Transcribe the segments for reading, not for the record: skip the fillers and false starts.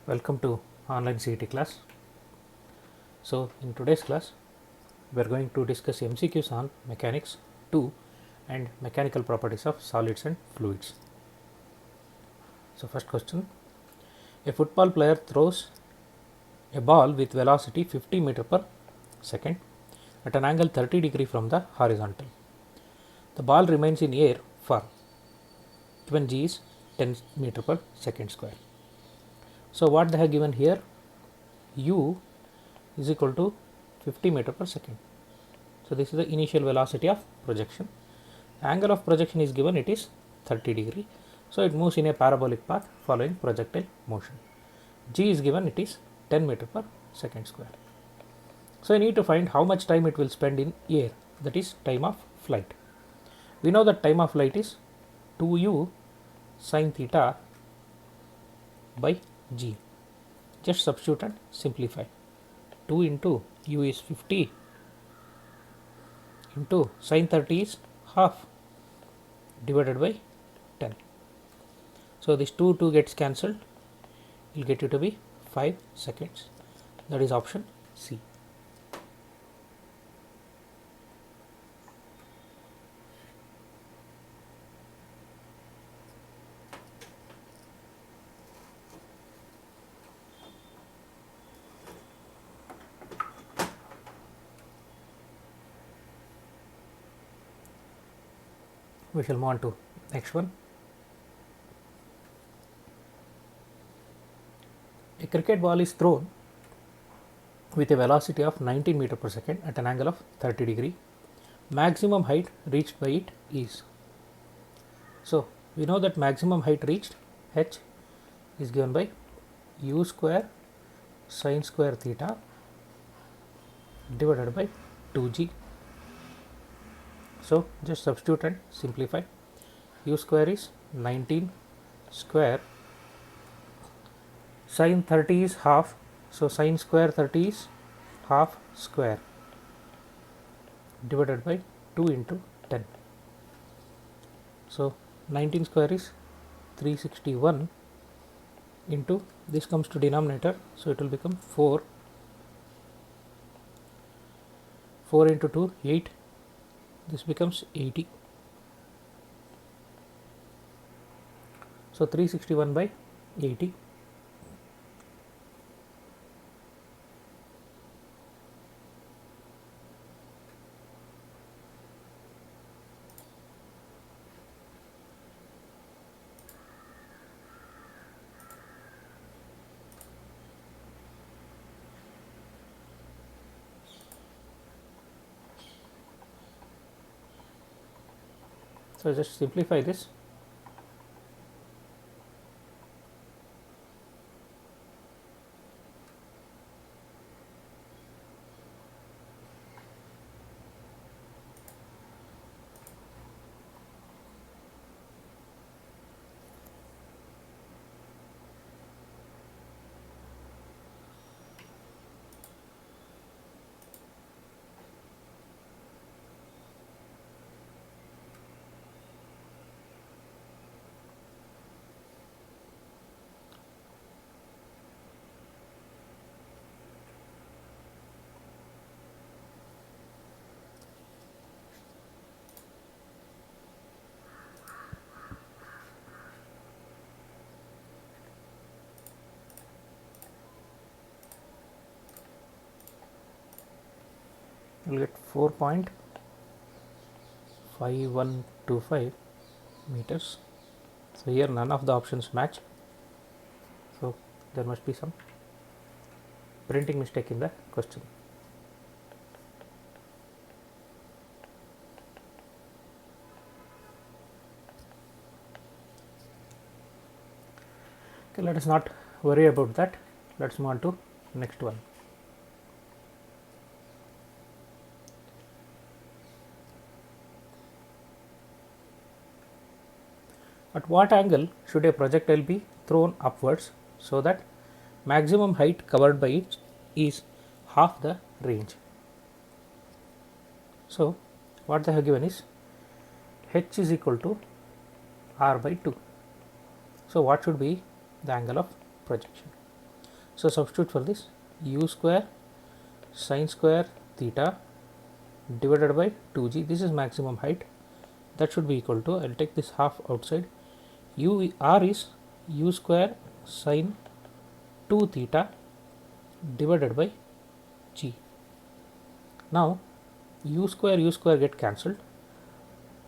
Welcome to online CET class. So in today's class we are going to discuss MCQs on mechanics 2 and mechanical properties of solids and fluids. So first question, a football player throws a ball with velocity 50 meter per second at an angle 30 degree from the horizontal. The ball remains in air for given g is 10 meter per second square. So what they have given here, u is equal to 50 meter per second. So this is the initial velocity of projection. The angle of projection is given, it is 30 degree. So it moves in a parabolic path following projectile motion. G is given, it is 10 meter per second square. So I need to find how much time it will spend in air, that is time of flight. We know that time of flight is 2u sin theta by g. Just substitute and simplify. 2 into u is 50 into sin 30 is half divided by 10. So this 2 gets cancelled, will get you to be 5 seconds. That is option C. We shall move on to next one. A cricket ball is thrown with a velocity of 19 meter per second at an angle of 30 degree. Maximum height reached by it is. So we know that maximum height reached, h, is given by u square sin square theta divided by 2g. So just substitute and simplify. U square is 19 square, sin 30 is half, so sin square 30 is half square divided by 2 into 10. So 19 square is 361 into, this comes to denominator, so it will become 4 into 2 8, this becomes 80. So 361 by 80. So just simplify this. You will get 4.5125 meters. So here none of the options match, so there must be some printing mistake in the question. Okay, let us not worry about that. Let's move on to next one. At what angle should a projectile be thrown upwards so that maximum height covered by it is half the range? So what they have given is h is equal to r by 2. So what should be the angle of projection? So substitute for this, u square sine square theta divided by 2g, this is maximum height, that should be equal to, I will take this half outside, r is u square sine 2 theta divided by g. Now u square get cancelled,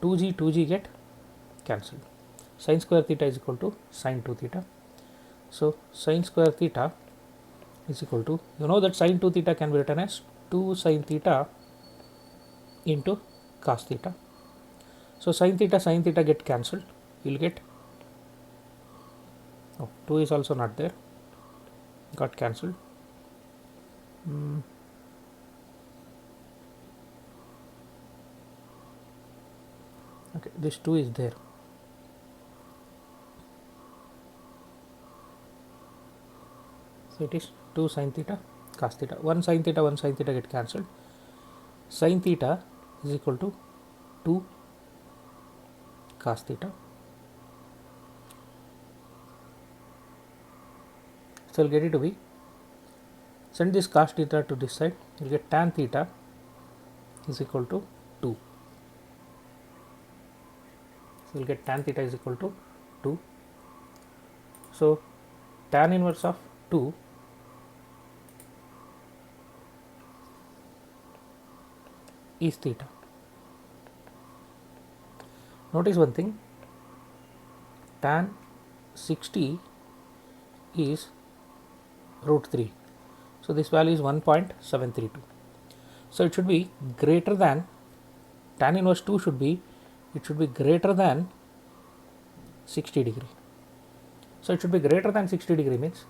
2g get cancelled, sine square theta is equal to sine 2 theta. So sine square theta is equal to, you know that sine 2 theta can be written as 2 sine theta into cos theta. So sine theta get cancelled, you will get, oh, 2 is also not there, got cancelled. Okay, this 2 is there. So it is 2 sine theta cos theta, 1 sine theta get cancelled, sine theta is equal to 2 cos theta. So I will get it to be, send this cos theta to this side, you will get tan theta is equal to 2. So you will get tan theta is equal to 2. So tan inverse of 2 is theta. Notice one thing, tan 60 is root 3. So this value is 1.732. So it should be greater than, tan inverse 2 should be, it should be greater than 60 degree. So it should be greater than 60 degree means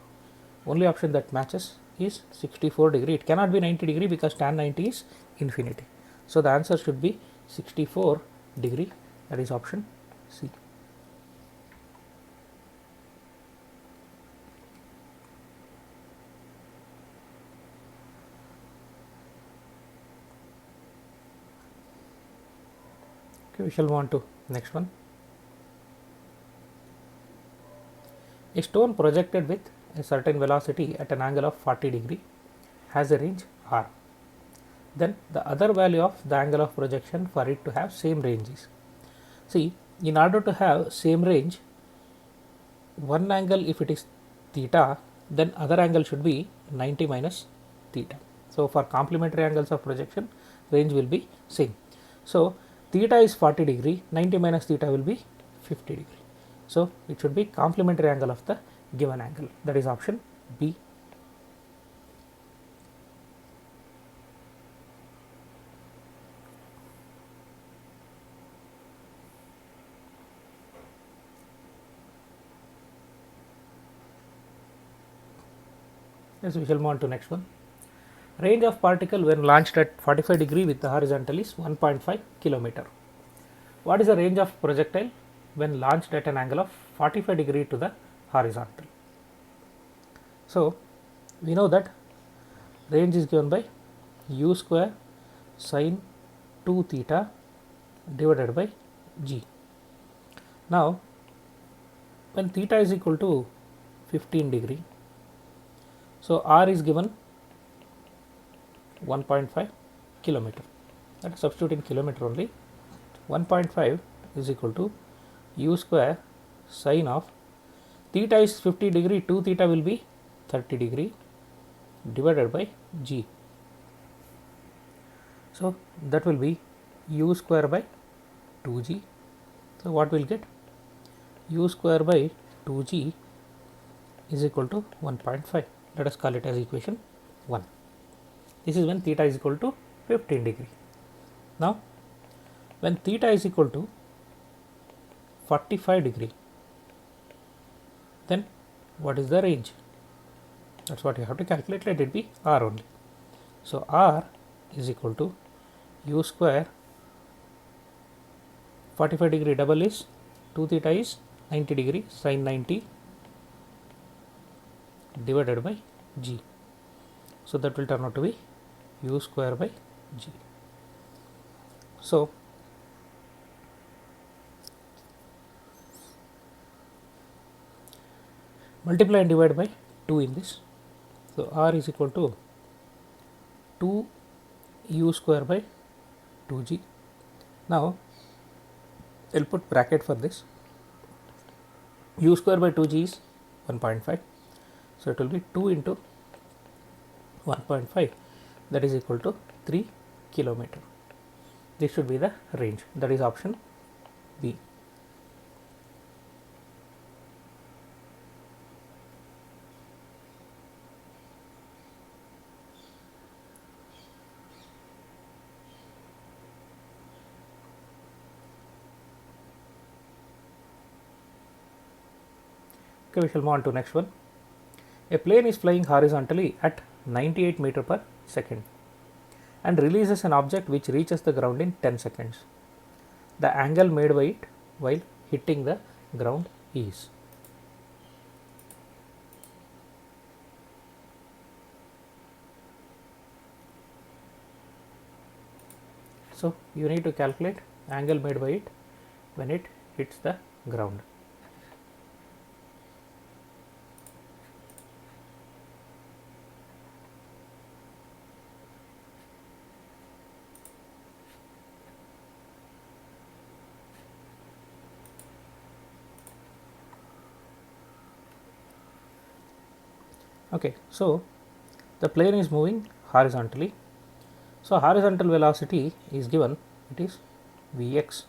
only option that matches is 64 degree. It cannot be 90 degree because tan 90 is infinity. So the answer should be 64 degree, that is option C. Okay, we shall move on to next one. A stone projected with a certain velocity at an angle of 40 degree has a range r. Then the other value of the angle of projection for it to have same range is. See, in order to have same range, one angle if it is theta, then other angle should be 90 minus theta. So for complementary angles of projection, range will be same. So theta is 40 degree, 90 minus theta will be 50 degree. So it should be complementary angle of the given angle, that is option B. Yes, we shall move on to next one. Range of particle when launched at 45 degree with the horizontal is 1.5 kilometer. What is the range of projectile when launched at an angle of 45 degree to the horizontal? So we know that range is given by u square sine 2 theta divided by g. Now when theta is equal to 15 degree, so r is given 1.5 kilometer, that is substitute in kilometer only. 1.5 is equal to u square sine of theta is 50 degree, 2 theta will be 30 degree divided by g. So that will be u square by 2g. So what will get, u square by 2g is equal to 1.5. Let us call it as equation 1. This is when theta is equal to 15 degree. Now when theta is equal to 45 degree, then what is the range? That is what you have to calculate. Let it be r only. So r is equal to u square 45 degree double is 2 theta is 90 degree sine 90 divided by g. So that will turn out to be u square by g. So multiply and divide by 2 in this. So r is equal to 2 u square by 2g. Now I'll put bracket for this. U square by 2g is 1.5. So it will be 2 into 1.5, that is equal to 3 kilometer. This should be the range, that is option B. Okay, we shall move on to next one. A plane is flying horizontally at 98 meter per second and releases an object which reaches the ground in 10 seconds. The angle made by it while hitting the ground is. So you need to calculate angle made by it when it hits the ground. Okay, so the plane is moving horizontally. So horizontal velocity is given, it is Vx,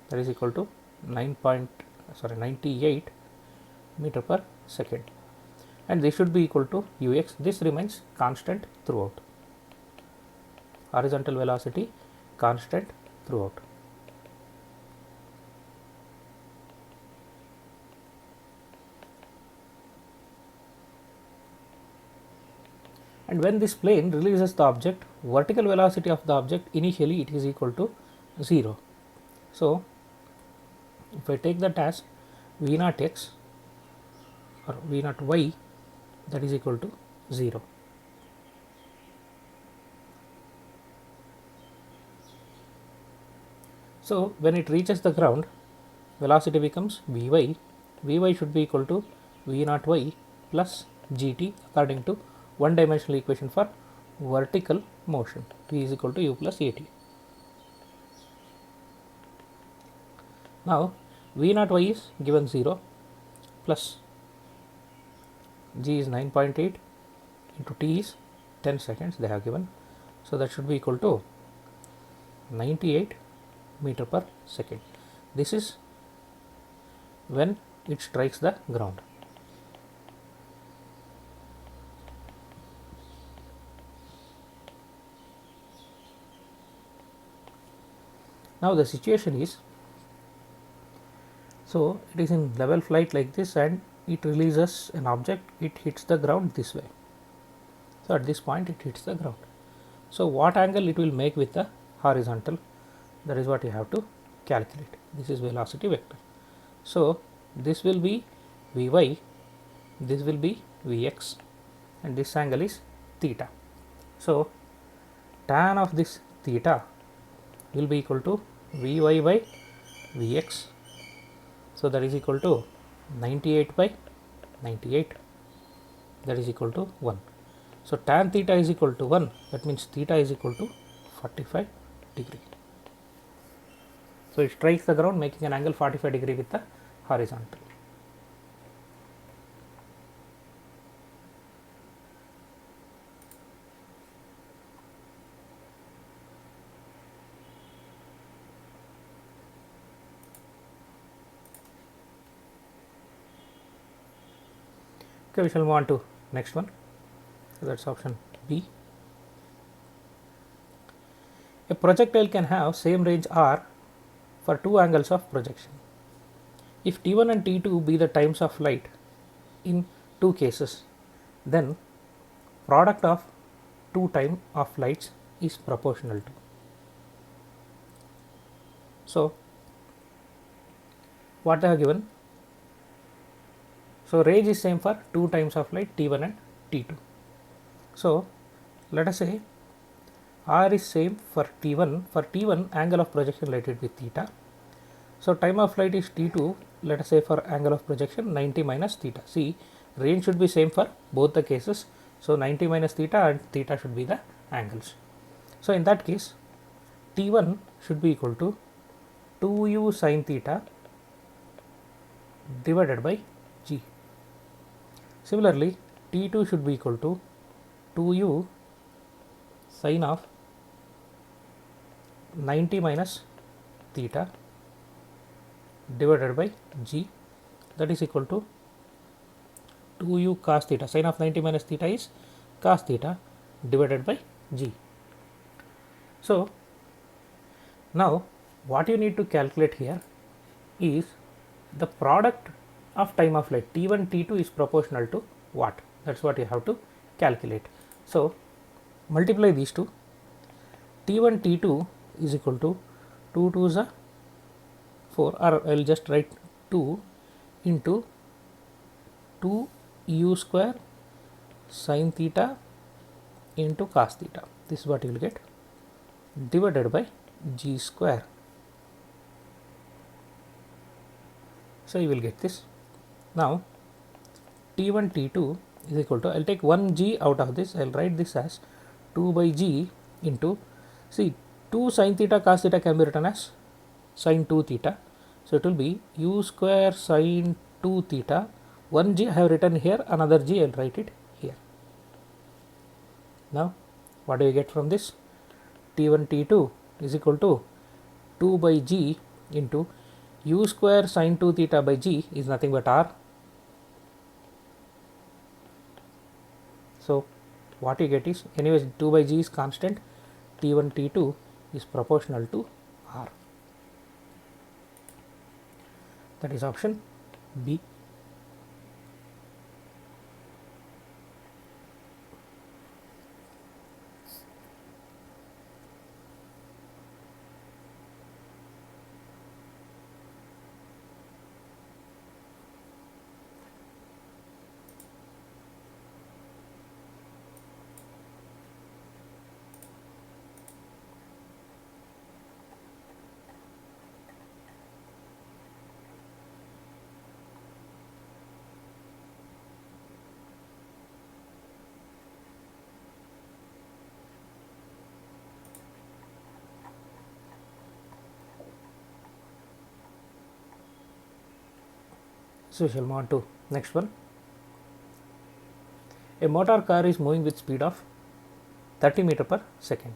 that is equal to 98 meter per second, and this should be equal to Ux. This remains constant throughout. Horizontal velocity constant throughout. And when this plane releases the object, vertical velocity of the object initially it is equal to 0. So if I take that as v naught x or v naught y, that is equal to 0. So when it reaches the ground, velocity becomes vy. Vy should be equal to v naught y plus gt according to one dimensional equation for vertical motion. V is equal to u plus at. Now v naught y is given 0 plus g is 9.8 into t is 10 seconds they have given. So that should be equal to 98 meter per second. This is when it strikes the ground. Now the situation is, so it is in level flight like this and it releases an object, it hits the ground this way. So at this point it hits the ground. So what angle it will make with the horizontal, that is what you have to calculate. This is velocity vector. So this will be Vy, this will be Vx, and this angle is theta. So tan of this theta will be equal to Vy by Vx. So that is equal to 98 by 98, that is equal to 1. So tan theta is equal to 1, that means theta is equal to 45 degree. So it strikes the ground making an angle 45 degree with the horizontal. Okay, we shall move on to next one. So that's option B. A projectile can have same range r for two angles of projection. If t1 and t2 be the times of flight in two cases, then product of two time of flights is proportional to. So what I have given, so range is same for two times of flight t1 and t2. So let us say r is same for t1. For t1 angle of projection, let it be theta. So time of flight is t2, let us say for angle of projection 90 minus theta. See, range should be same for both the cases. So 90 minus theta and theta should be the angles. So in that case, T1 should be equal to 2u sin theta divided by g. Similarly, T2 should be equal to 2u sin of 90 minus theta divided by g, that is equal to 2u cos theta. Sin of 90 minus theta is cos theta divided by g. So now what you need to calculate here is the product of time of flight. T1 T2 is proportional to what? That's what you have to calculate. So multiply these two. T1 T2 is equal to 2 2s are 4, or I will just write 2 into 2 u square sin theta into cos theta. This is what you will get, divided by g square. So you will get this. Now T1 T2 is equal to, I will take 1 g out of this, I will write this as 2 by g into, see, 2 sin theta cos theta can be written as sin 2 theta. So it will be u square sin 2 theta. 1 g I have written here, another g I will write it here. Now what do you get from this? T1 T2 is equal to 2 by g into u square sin 2 theta by g is nothing but r. So what you get is, anyways 2 by g is constant, T1 T2 is proportional to r. That is option B. So we shall move on to next one. A motor car is moving with speed of 30 meter per second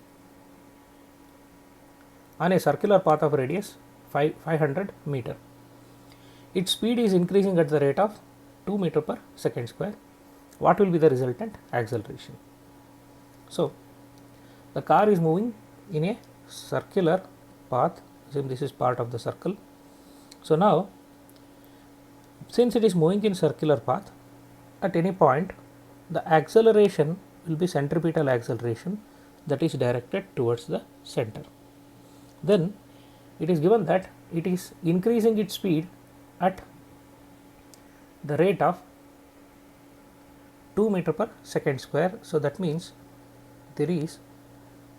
on a circular path of radius 500 meter. Its speed is increasing at the rate of 2 meter per second square. What will be the resultant acceleration? So the car is moving in a circular path. This is part of the circle. So now, since it is moving in circular path, at any point the acceleration will be centripetal acceleration, that is directed towards the center. Then it is given that it is increasing its speed at the rate of 2 meter per second square. So that means there is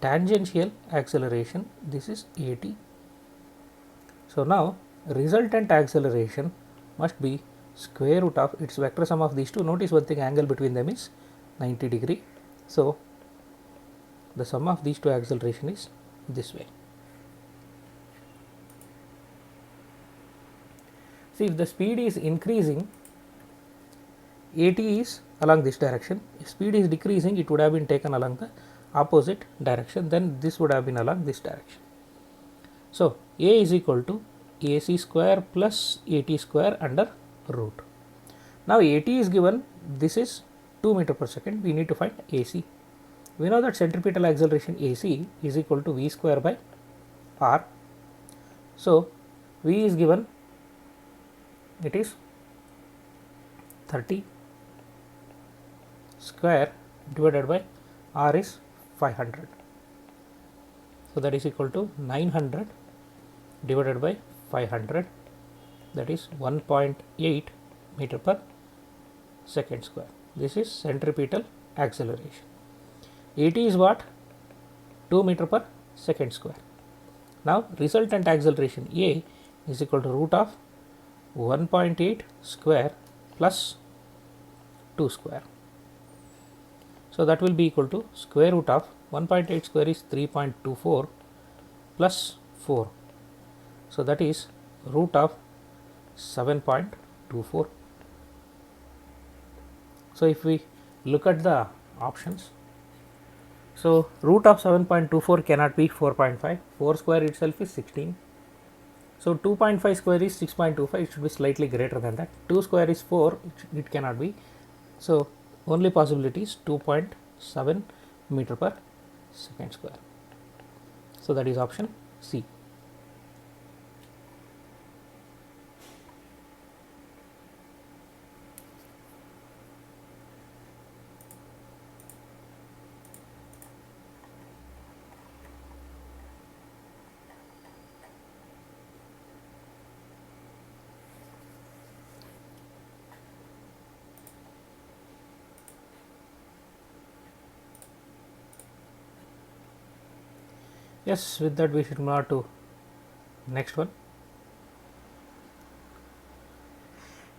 tangential acceleration, this is at. So now resultant acceleration must be square root of its vector sum of these two. Notice one thing, angle between them is 90 degree. So the sum of these two acceleration is this way. See, if the speed is increasing, at is along this direction. If speed is decreasing, it would have been taken along the opposite direction, then this would have been along this direction. So a is equal to ac square plus at square under root. Now at is given, this is 2 meter per second, we need to find ac. We know that centripetal acceleration ac is equal to v square by r. So v is given, it is 30 square divided by r is 500. So that is equal to 900 divided by 500, that is 1.8 meter per second square. This is centripetal acceleration. At is what? 2 meter per second square. Now resultant acceleration a is equal to root of 1.8 square plus 2 square. So that will be equal to square root of 1.8 square is 3.24 plus 4. So that is root of 7.24. So if we look at the options, so root of 7.24 cannot be 4.5, 4 square itself is 16. So 2.5 square is 6.25, it should be slightly greater than that. 2 square is 4, it cannot be. So only possibility is 2.7 meter per second square. So that is option C. Yes, with that we should move on to next one.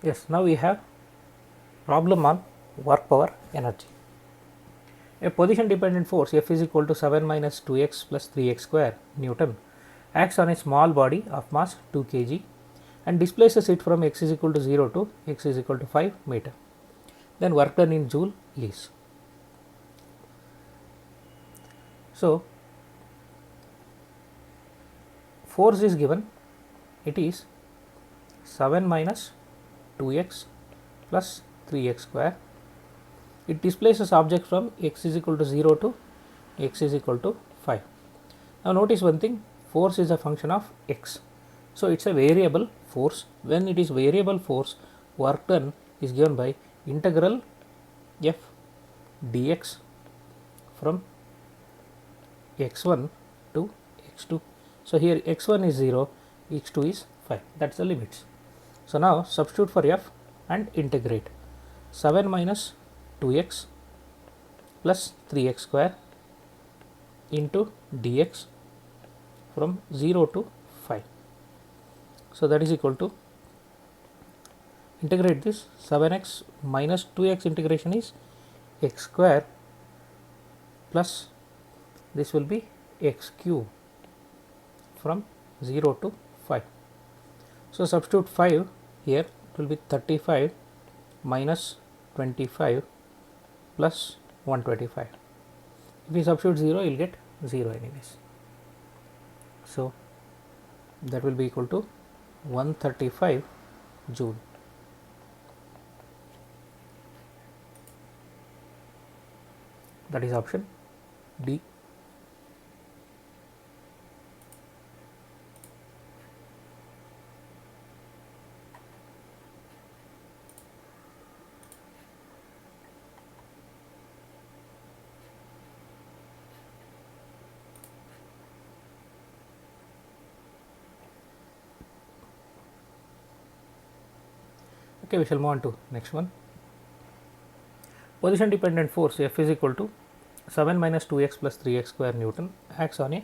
Yes, now we have problem on work power energy. A position dependent force F is equal to 7 minus 2x plus 3x square Newton acts on a small body of mass 2 kg and displaces it from x is equal to 0 to x is equal to 5 meter. Then work done in joule is. So force is given, it is 7 minus 2x plus 3x square. It displaces object from x is equal to 0 to x is equal to 5. Now notice one thing, force is a function of x. So it's a variable force. When it is variable force, work done is given by integral f dx from x1 to x2. So here x1 is 0, x2 is 5. That's the limits. So now substitute for f and integrate. 7 minus 2x plus 3x square into dx from 0 to 5. So that is equal to, integrate this, 7x minus 2x integration is x square plus this will be x cube from 0 to 5. So substitute 5 here, it will be 35 minus 25 plus 125. If we substitute 0, you will get 0 anyways. So that will be equal to 135 joule. That is option D. Okay, we shall move on to next one. Position dependent force F is equal to 7 minus 2x plus 3x square Newton acts on a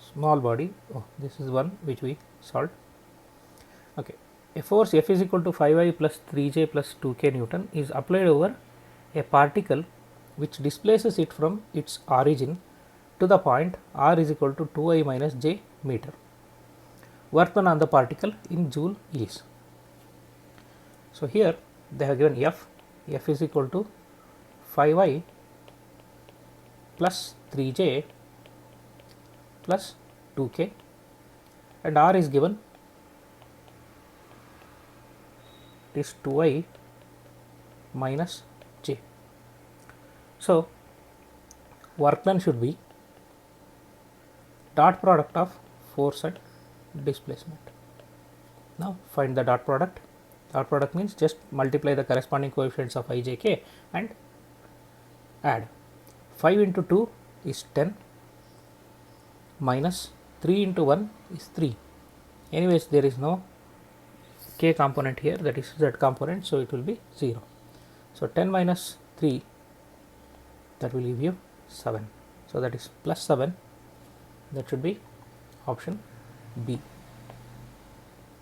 small body. Oh, this is one which we solved. Okay, a force F is equal to 5i plus 3j plus 2k Newton is applied over a particle which displaces it from its origin to the point r is equal to 2i minus j meter. Work done on the particle in joule is. So here they have given F is equal to 5i plus 3j plus 2k and r is given, it is 2i minus j. So work done should be dot product of force and displacement. Now find the dot product. Dot product means just multiply the corresponding coefficients of I, j, k and add. 5 into 2 is 10 minus 3 into 1 is 3. Anyways, there is no k component here, that is z component, so it will be 0. So 10 minus 3, that will give you 7. So that is plus 7, that should be option B.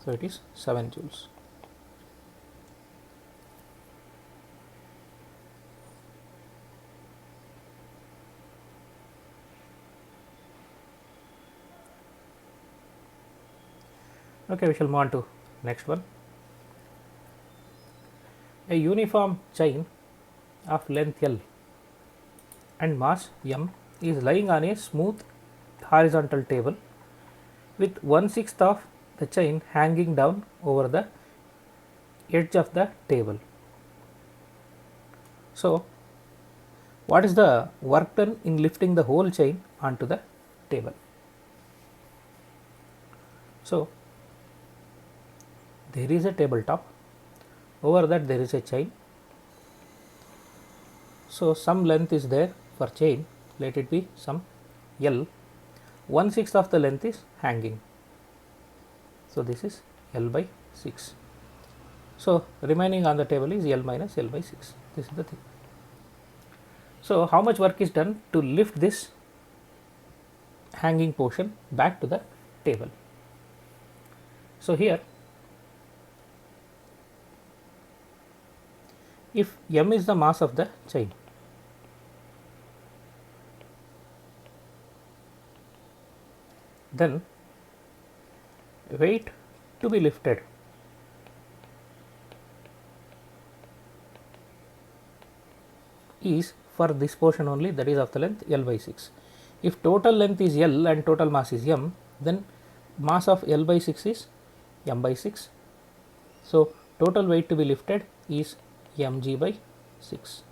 So it is 7 joules. Okay, we shall move on to next one. A uniform chain of length L and mass m is lying on a smooth horizontal table with 1/6 of the chain hanging down over the edge of the table. So, what is the work done in lifting the whole chain onto the table? So, there is a tabletop, over that there is a chain. So, some length is there for chain, let it be some L, 1/6 of the length is hanging. So, this is L by 6. So, remaining on the table is L minus L by 6, this is the thing. So, how much work is done to lift this hanging portion back to the table? So, here if m is the mass of the chain, then weight to be lifted is for this portion only, that is of the length L by 6. If total length is L and total mass is m, then mass of L by 6 is m by 6. So, total weight to be lifted is mg by 6.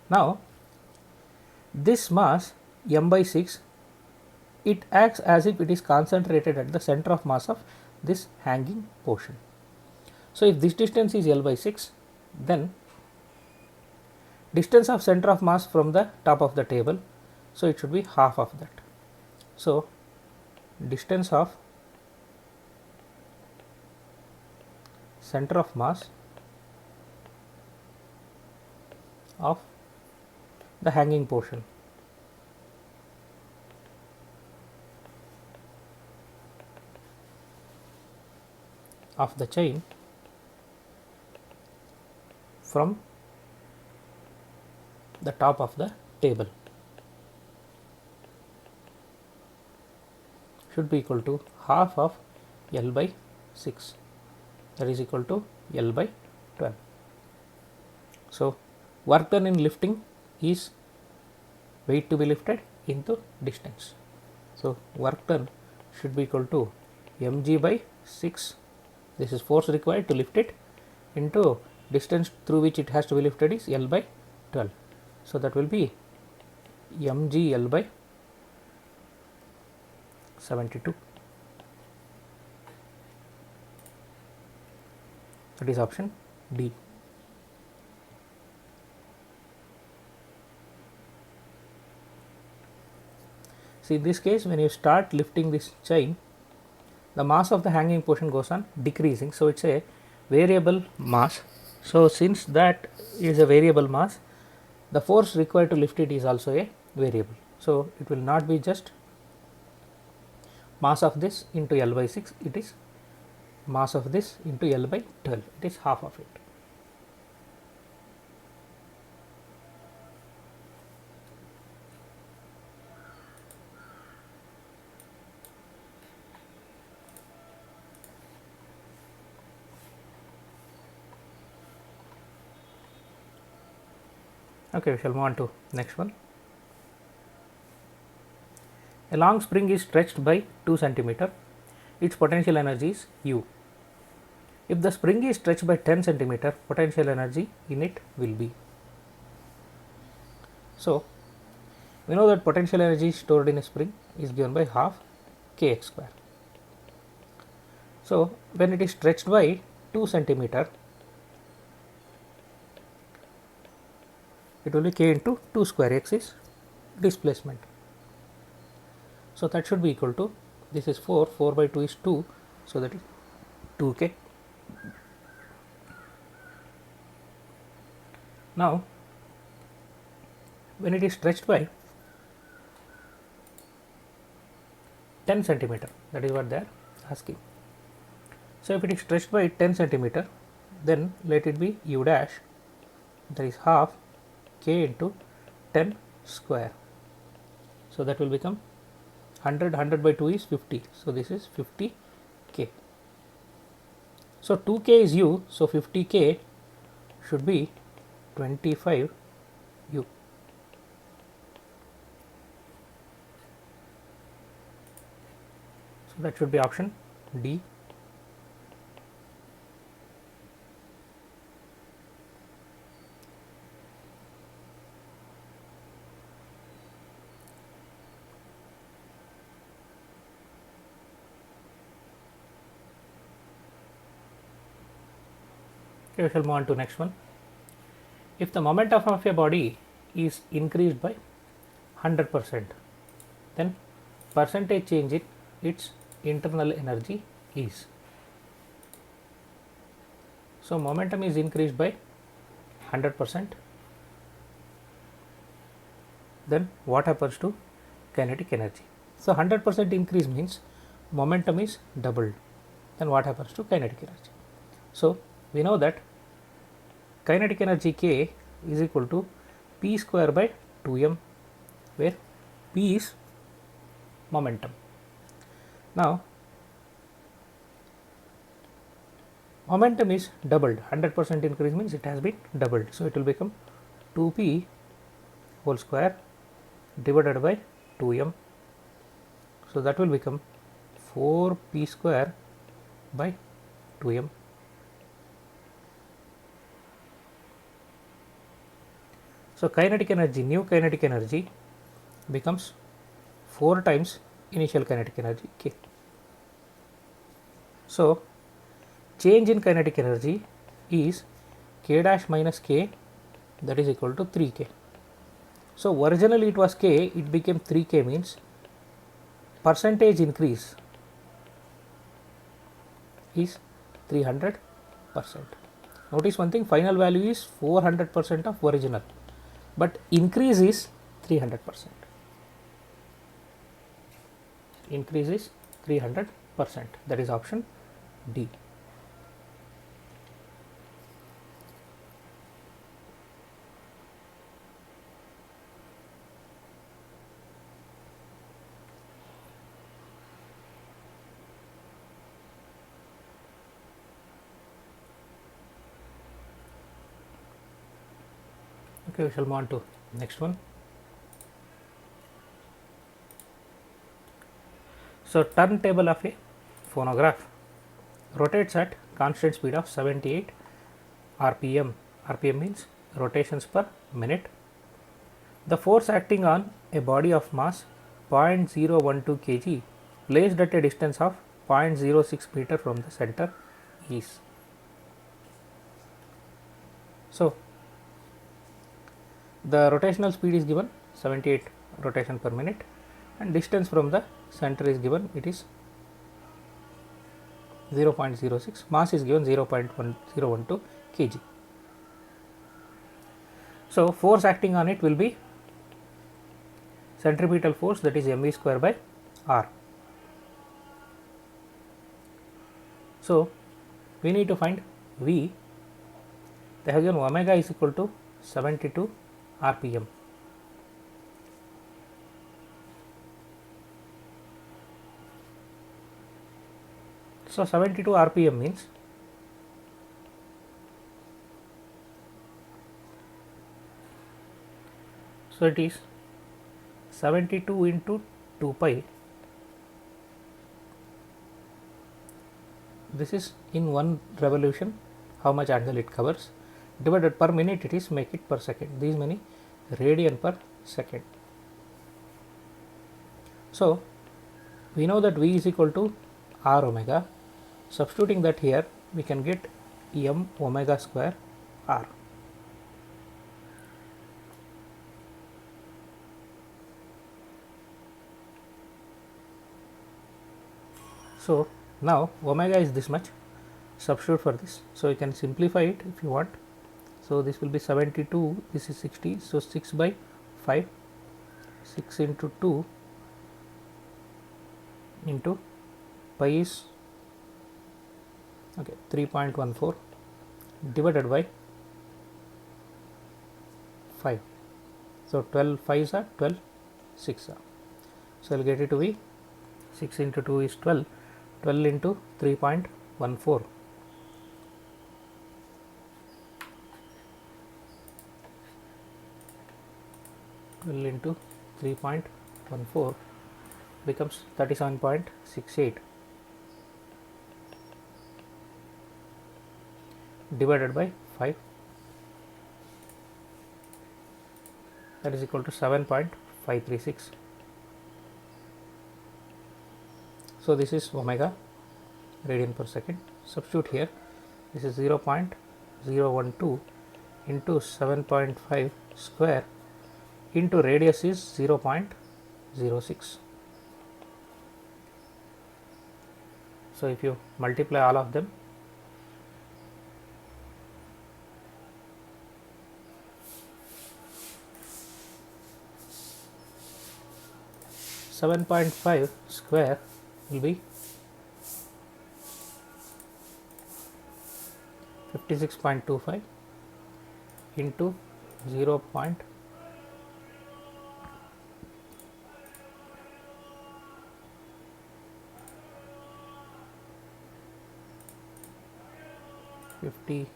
Now, this mass m by 6, it acts as if it is concentrated at the center of mass of this hanging portion. So, if this distance is L by 6, then distance of center of mass from the top of the table, so it should be half of that. So, distance of center of mass of the hanging portion of the chain from the top of the table should be equal to half of L by 6, that is equal to L by 12. So, work done in lifting is weight to be lifted into distance. So, work done should be equal to mg by 6, this is force required to lift it, into distance through which it has to be lifted is L by 12. So, that will be mg L by 72. That is option D. See, in this case, when you start lifting this chain, the mass of the hanging portion goes on decreasing. So, it is a variable mass. So, since that is a variable mass, the force required to lift it is also a variable. So, it will not be just mass of this into L by 6, it is mass of this into L by 12, it is half of it. Okay, we shall move on to next one. A long spring is stretched by 2 centimeter, its potential energy is U. If the spring is stretched by 10 centimeter, potential energy in it will be. So, we know that potential energy stored in a spring is given by half kx square. So, when it is stretched by 2 centimeter, it will be k into 2 square, x is displacement. So, that should be equal to, this is 4, 4 by 2 is 2, so that is 2k. Now, when it is stretched by 10 centimeter, that is what they are asking. So, if it is stretched by 10 centimeter, then let it be u dash, that is half k into 10 square. So, that will become 100 by 2 is 50. So this is 50k. So 2k is u, so 50k should be 25 u. So that should be option D. Okay, we shall move on to next one. If the momentum of a body is increased by 100%, then percentage change in its internal energy is. So momentum is increased by 100%, then what happens to kinetic energy? So 100% increase means momentum is doubled, then what happens to kinetic energy? So we know that kinetic energy K is equal to P square by 2m, where P is momentum. Now momentum is doubled, 100% increase means it has been doubled, so it will become 2p whole square divided by 2m, so that will become 4p square by 2m. So kinetic energy, new kinetic energy becomes 4 times initial kinetic energy K. So change in kinetic energy is K dash minus K, that is equal to 3K. So originally it was K, it became 3K, means percentage increase is 300%. Notice one thing, final value is 400% of original, but increase is 300%. Increase is 300%, that is option D. Okay, we shall move on to next one. So turntable of a phonograph rotates at constant speed of 78 rpm. Rpm means rotations per minute. The force acting on a body of mass 0.012 kg placed at a distance of 0.06 meter from the center is. So the rotational speed is given 78 rotation per minute, and distance from the center is given, it is 0.06, mass is given 0.1012 kg. So force acting on it will be centripetal force, that is mv square by r. So we need to find V. They have given omega is equal to 72 rpm. So 72 rpm means so it is 72 into 2 pi. This is in one revolution how much angle it covers, divided per minute, it is make it per second, these many radian per second. So we know that V is equal to r omega. Substituting that here, we can get m omega square r. So now omega is this much, substitute for this, so you can simplify it if you want. So this will be 72, this is 60, so 6 by 5, 6 into 2 into pi is okay 3.14 divided by 5. So 12 5s are 12 6 are. So I will get it to be 6 into 2 is 12. 12 into 3.14. Into 3.14 becomes 37.68 divided by 5, that is equal to 7.536. So this is omega radian per second. Substitute here, this is 0.012 into 7.5 square into radius is 0.06. So if you multiply all of them, (7.5) square will be 56.25 into 0.0 50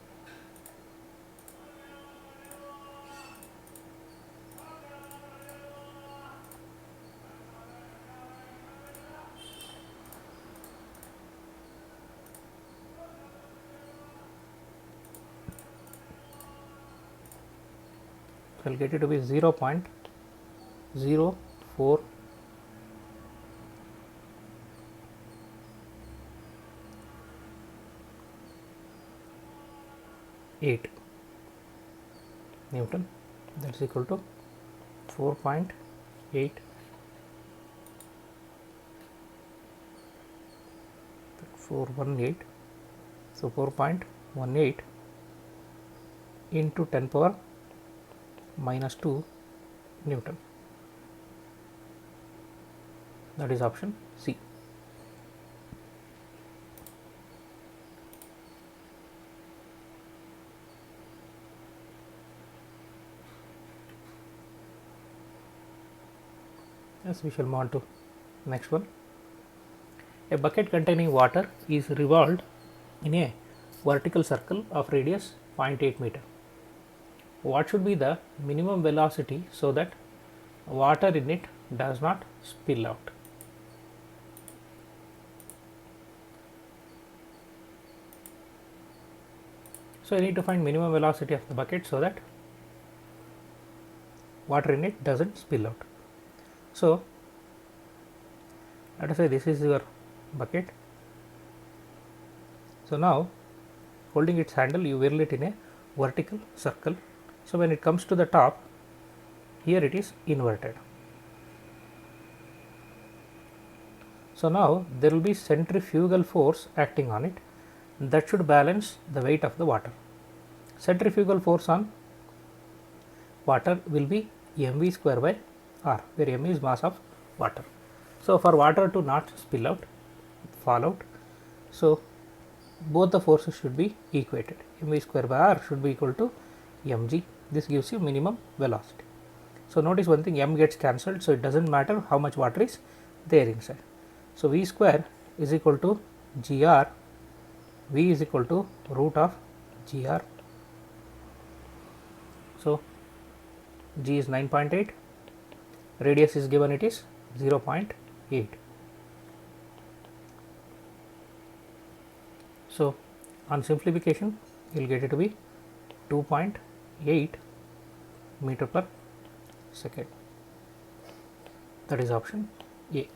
I will get it to be 0.04 8 Newton, that is equal to 4.8 418. So 4.18 into 10 power minus 2 Newton, that is option C. Yes, we shall move on to next one. A bucket containing water is revolved in a vertical circle of radius 0.8 meter. What should be the minimum velocity so that water in it does not spill out? So, I need to find minimum velocity of the bucket so that water in it does not spill out. So, let us say this is your bucket. So, now holding its handle, you whirl it in a vertical circle. So, when it comes to the top, here it is inverted. So, now there will be centrifugal force acting on it, that should balance the weight of the water. Centrifugal force on water will be mv square by r, where m is mass of water. So, for water to not spill out, fall out, so both the forces should be equated. mv square by r should be equal to mg. This gives you minimum velocity. So, notice one thing, m gets cancelled, so it does not matter how much water is there inside. So, v square is equal to gr, v is equal to root of gr. So, g is 9.8, radius is given, it is 0.8. So, on simplification, you will get it to be 2.8 meter per second, that is option A.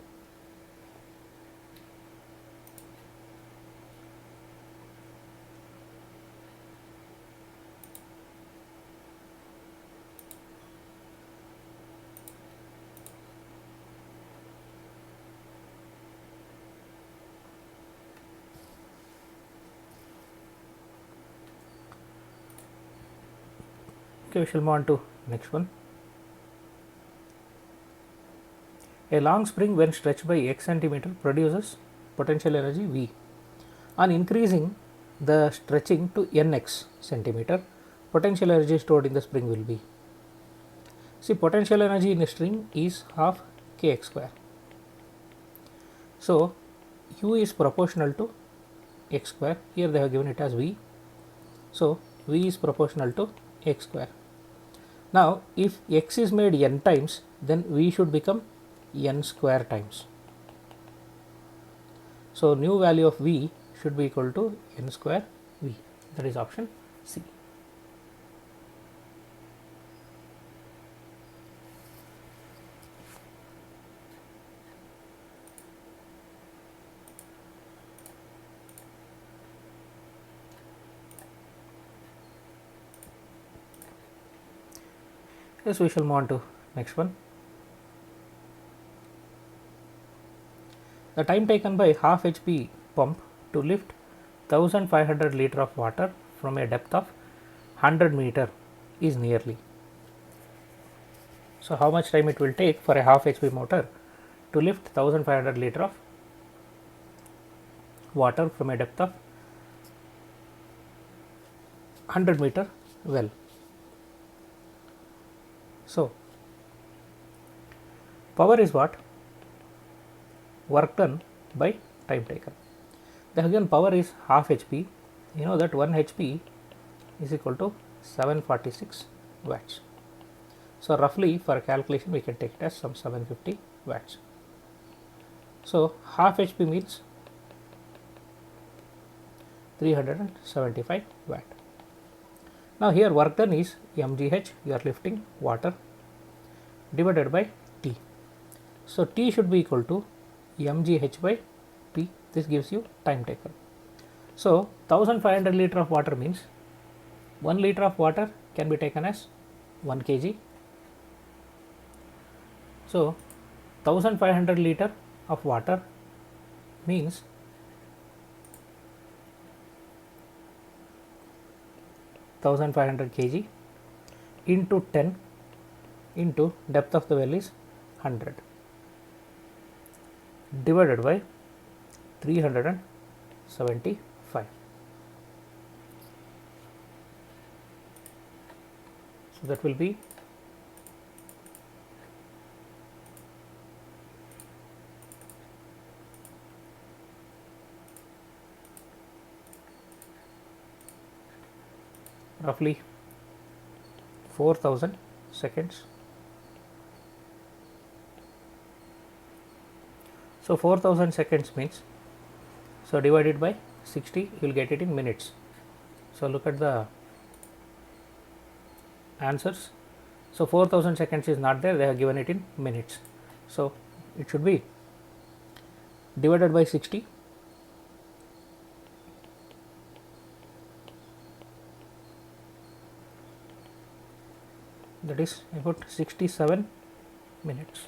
Okay, we shall move on to next one. A long spring when stretched by x centimeter produces potential energy V. On increasing the stretching to nx centimeter, potential energy stored in the spring will be. See, potential energy in a string is half kx square. So u is proportional to x square. Here they have given it as v. So v is proportional to x square. Now if x is made n times, then v should become n square times. So new value of v should be equal to n square v. That is option C. Yes, we shall move on to next one. The time taken by half HP pump to lift 1500 liter of water from a depth of 100 meter is nearly. So how much time it will take for a half HP motor to lift 1500 liter of water from a depth of 100 meter well. So power is what? Work done by time taken. The again power is half HP. You know that 1 HP is equal to 746 watts. So roughly for calculation we can take it as some 750 watts. So half HP means 375 watt. Now here work done is mgh, you are lifting water, divided by T. So T should be equal to mgh by P. This gives you time taken. So 1500 liter of water means 1 liter of water can be taken as 1 kg. So 1500 liter of water means 1500 kg into 10 into depth of the well is 100 divided by 375. So that will be roughly 4000 seconds. So 4000 seconds means, so divided by 60, you will get it in minutes. So look at the answers. So 4000 seconds is not there, they have given it in minutes. So it should be divided by 60, that is about 67 minutes.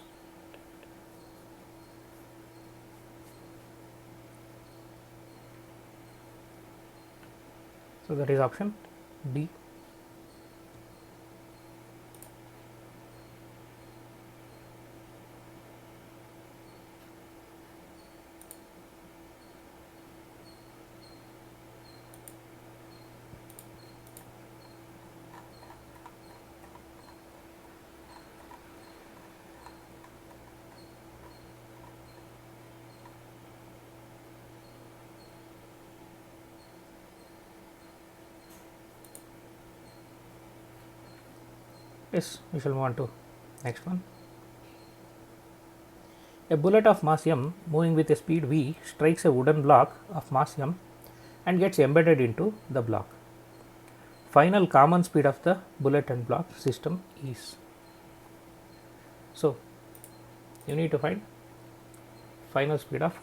So that is option D. Yes, we shall move on to next one. A bullet of mass m moving with a speed v strikes a wooden block of mass m and gets embedded into the block. Final common speed of the bullet and block system is. So you need to find final speed of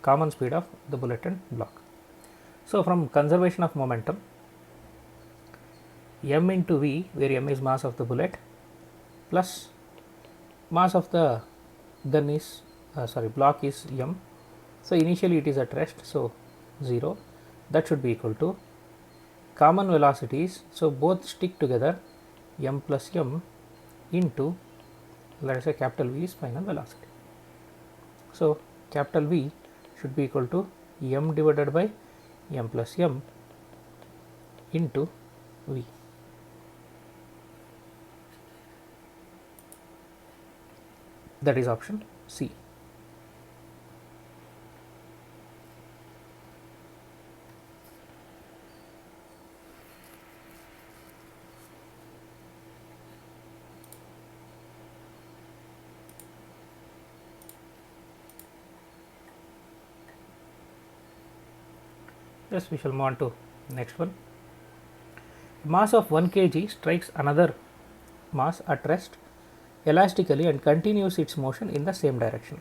common speed of the bullet and block. So from conservation of momentum, m into v, where m is mass of the bullet, plus mass of the gun is block is m. So initially it is at rest, so 0. That should be equal to common velocities. So both stick together, m plus m into, let us say capital V is final velocity. So capital V should be equal to m divided by m plus m into v. That is option C. Yes, we shall move on to next one. Mass of 1 kg strikes another mass at rest elastically and continues its motion in the same direction,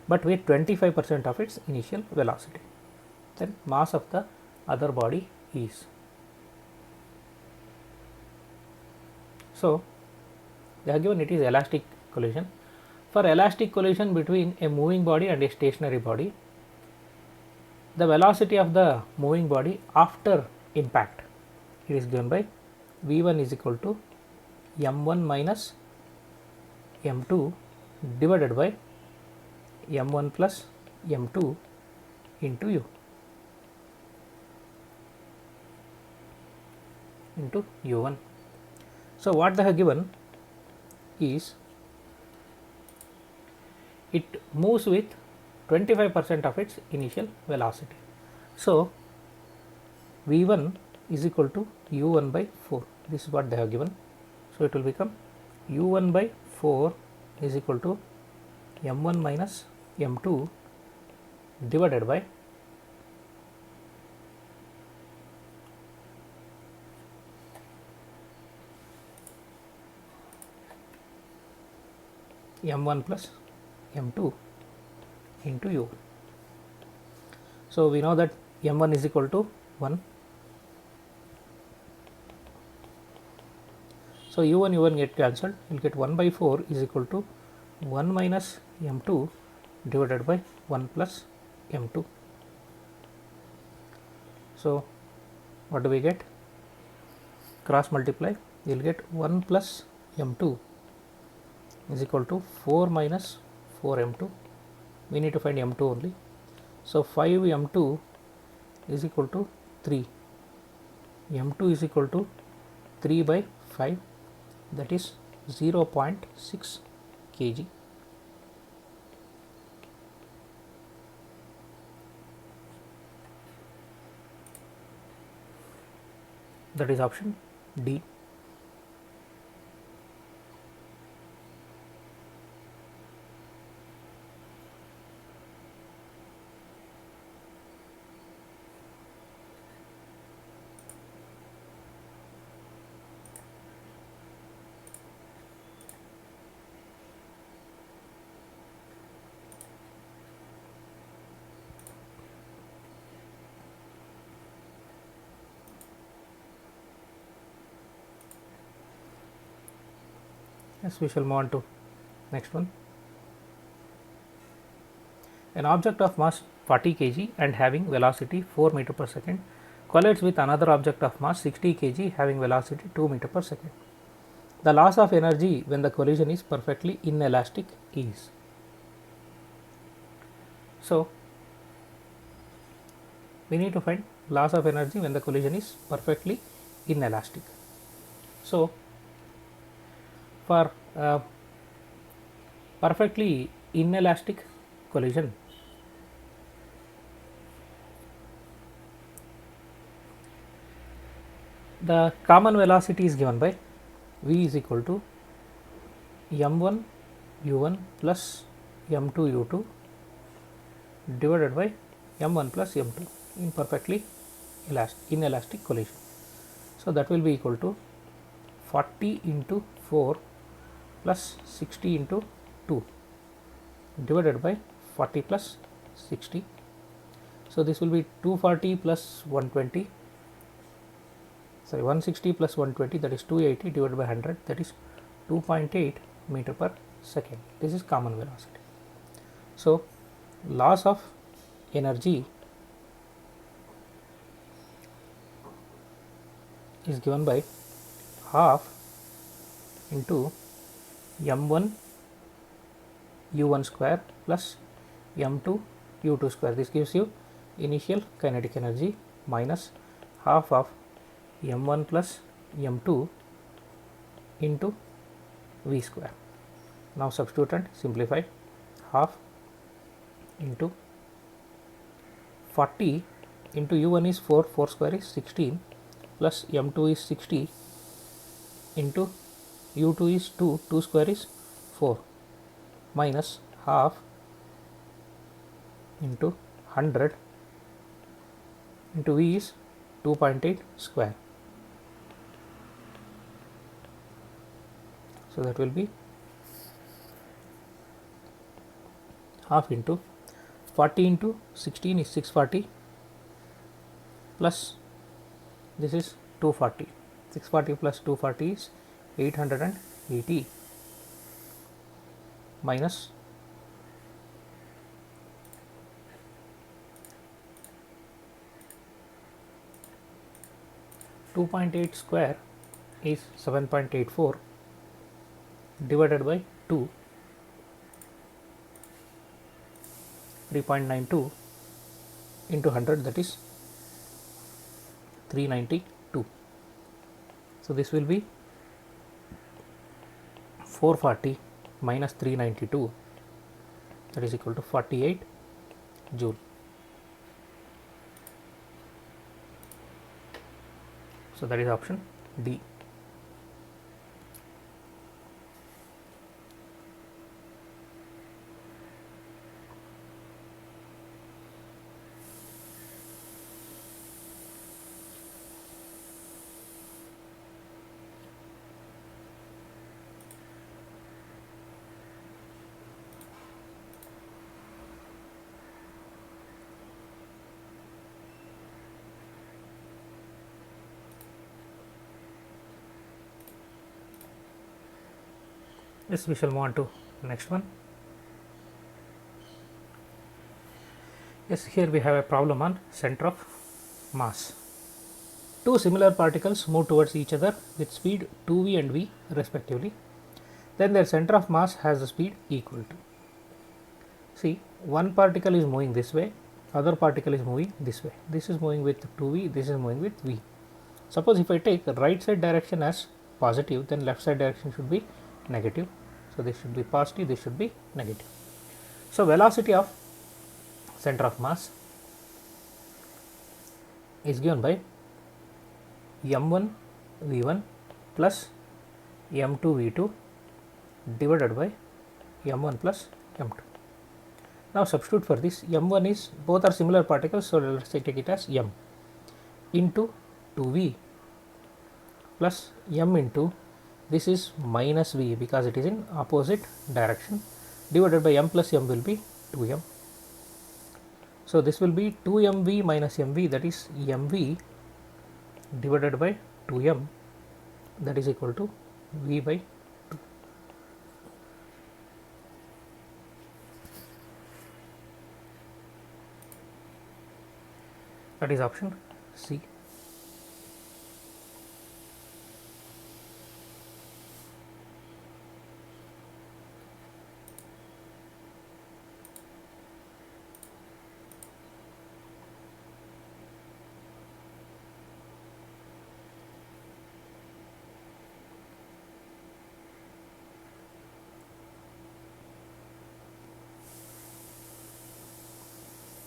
but with 25% of its initial velocity. Then mass of the other body is. So, they have given it is elastic collision. For elastic collision between a moving body and a stationary body, the velocity of the moving body after impact, it is given by v1 is equal to m1 minus m2 divided by m1 plus m2 into u1. So, what they have given is it moves with 25% of its initial velocity. So, v1 is equal to u1 by 4. This is what they have given. So, it will become u1 by 4 is equal to m1 minus m2 divided by m1 plus m2 into u1. So, we know that m1 is equal to 1. So, u1 get cancelled, you will get 1 by 4 is equal to 1 minus m2 divided by 1 plus m2. So, what do we get? Cross multiply, you will get 1 plus m2 is equal to 4 minus 4 m2. We need to find m2 only. So, 5 m2 is equal to 3. m2 is equal to 3 by 5, that is 0.6 kg. That is option D. Yes, we shall move on to next one. An object of mass 40 kg and having velocity 4 meter per second collides with another object of mass 60 kg having velocity 2 meter per second. The loss of energy when the collision is perfectly inelastic is. So, we need to find loss of energy when the collision is perfectly inelastic. So, for perfectly inelastic collision, the common velocity is given by v is equal to m1 u1 plus m2 u2 divided by m1 plus m2 in perfectly inelastic collision. So, that will be equal to 40 into 4 plus 60 into 2 divided by 40 plus 60. So, this will be 240 plus 120, sorry 160 plus 120, that is 280 divided by 100, that is 2.8 meter per second. This is common velocity. So, loss of energy is given by half into m1 u1 square plus m2 u2 square. This gives you initial kinetic energy minus half of m1 plus m2 into v square. Now, substitute and simplify. Half into 40 into u1 is 4, 4 square is 16 plus m2 is 60 into u2 is 2, 2 square is 4 minus half into 100 into V is 2.8 square. So that will be half into 40 into 16 is 640 plus this is 240. 640 plus 240 is 880 minus 2.8 square is 7.84 divided by 2, 3.92 into 100, that is 392. So this will be 440 minus 392, that is equal to 48 joule. So that is option D. Yes, we shall move on to next one. Yes, here we have a problem on center of mass. Two similar particles move towards each other with speed 2v and v respectively. Then their center of mass has a speed equal to. See, one particle is moving this way, other particle is moving this way. This is moving with 2v, this is moving with v. Suppose if I take right side direction as positive, then left side direction should be negative. So this should be positive, this should be negative. So velocity of center of mass is given by m1 v1 plus m2 v2 divided by m1 plus m2. Now substitute for this. M1 is, both are similar particles, so let us say take it as m into 2v plus m into, this is minus v because it is in opposite direction, divided by m plus m will be 2m. So this will be 2mv minus mv, that is mv divided by 2m, that is equal to v by 2. That is option C.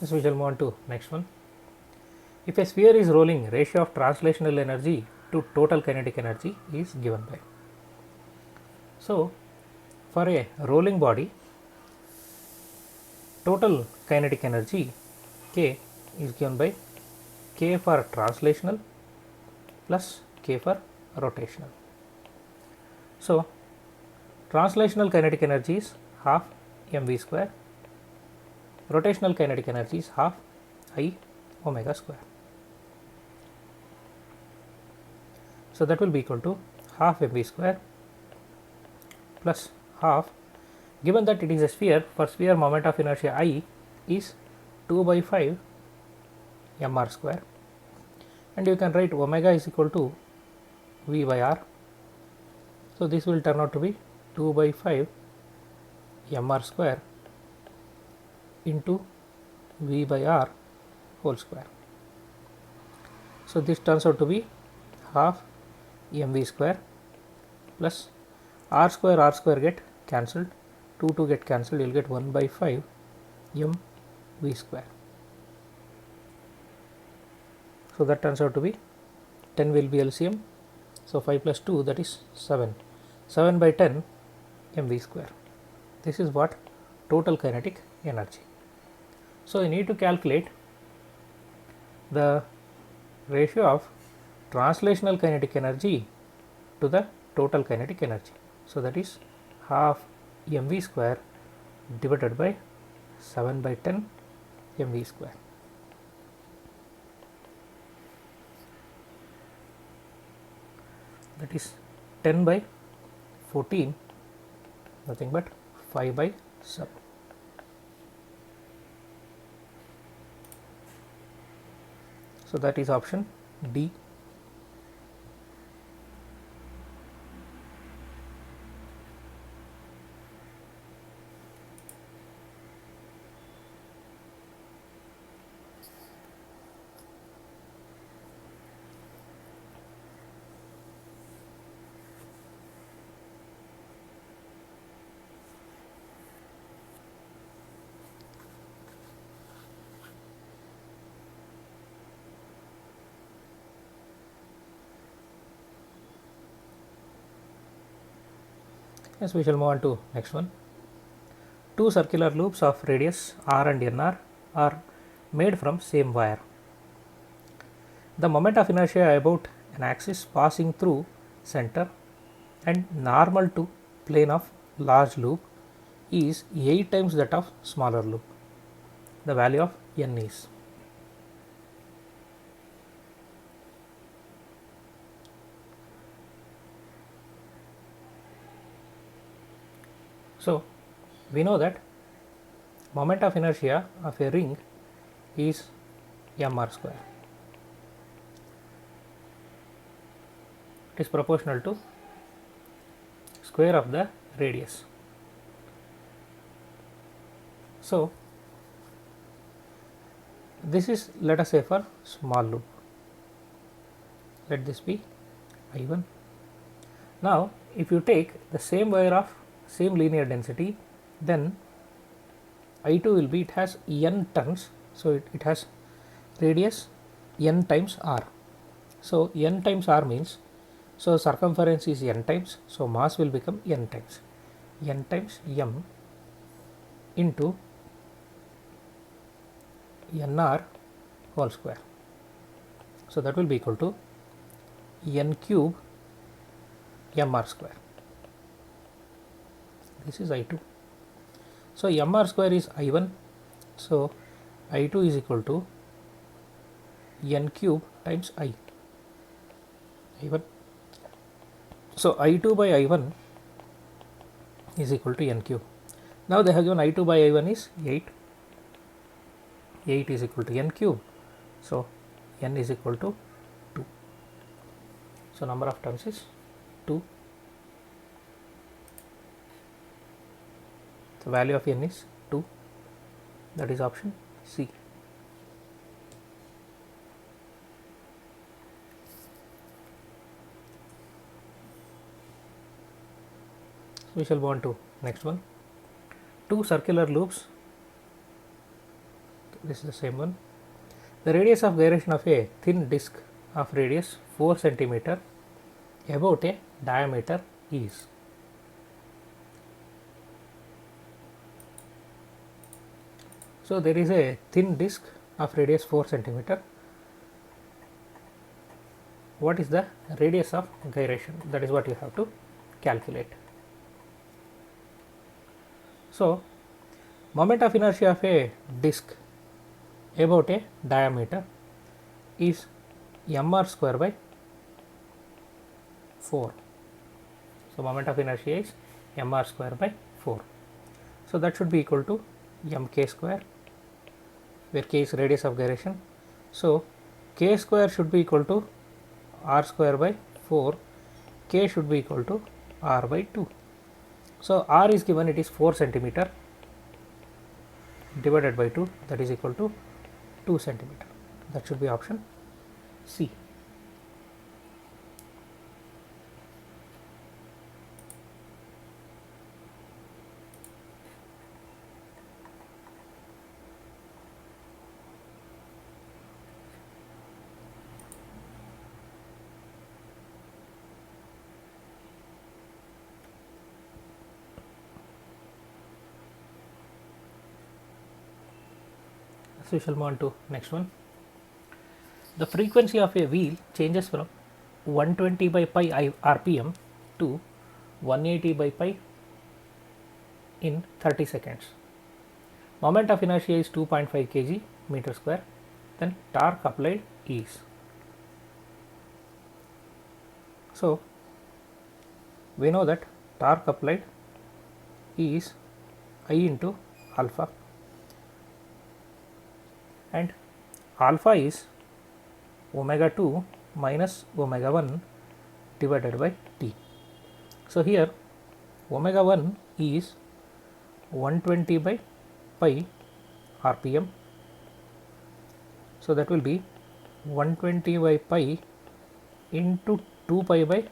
Yes, we shall move on to next one. If a sphere is rolling, ratio of translational energy to total kinetic energy is given by. So for a rolling body, total kinetic energy K is given by K for translational plus K for rotational. So translational kinetic energy is half mv square, rotational kinetic energy is half I omega square. So that will be equal to half mv square plus half, given that it is a sphere, for sphere moment of inertia I is 2 by 5 mr square, and you can write omega is equal to v by r. So this will turn out to be 2 by 5 mr square into v by r whole square. So this turns out to be half mv square plus r square get cancelled, 2 get cancelled, you will get 1 by 5 mv square. So that turns out to be 10 will be LCM. So 5 plus 2, that is 7. 7 by 10 mv square. This is what total kinetic energy. So you need to calculate the ratio of translational kinetic energy to the total kinetic energy. So that is half mv square divided by 7 by 10 mv square. That is 10 by 14, nothing but 5 by 7. So that is option D. Yes, we shall move on to next one. Two circular loops of radius r and nr are made from same wire. The moment of inertia about an axis passing through center and normal to plane of large loop is 8 times that of smaller loop. The value of n is. So we know that moment of inertia of a ring is mr square. It is proportional to square of the radius. So this is, let us say, for small loop. Let this be I1. Now if you take the same wire of same linear density, then I2 will be, it has n turns, so it has radius n times r. So n times r means, so circumference is n times, so mass will become n times m into nr whole square. So that will be equal to n cube mr square. This is I2. So mr square is I1. So I2 is equal to n cube times I1. So I2 by I1 is equal to n cube. Now they have given I2 by I1 is 8. 8 is equal to n cube. So n is equal to 2. So number of turns is 2. The value of n is 2. That is option C. We shall move on to next one. Two circular loops. This is the same one. The radius of gyration of a thin disc of radius 4 cm about a diameter is. So there is a thin disc of radius 4 cm. What is the radius of gyration? That is what you have to calculate. So moment of inertia of a disc about a diameter is mr square by 4. So moment of inertia is mr square by 4. So that should be equal to mk square, where k is radius of gyration. So k square should be equal to r square by 4. K should be equal to r by 2. So r is given, it is 4 cm divided by 2, that is equal to 2 cm. That should be option C. So we shall move on to next one. the frequency of a wheel changes from 120 by pi rpm to 180 by pi in 30 seconds. Moment of inertia is 2.5 kg meter square. Then torque applied is. So we know that torque applied is I into alpha, and alpha is omega 2 minus omega 1 divided by t. So here omega 1 is 120 by pi rpm. So that will be 120 by pi into 2 pi by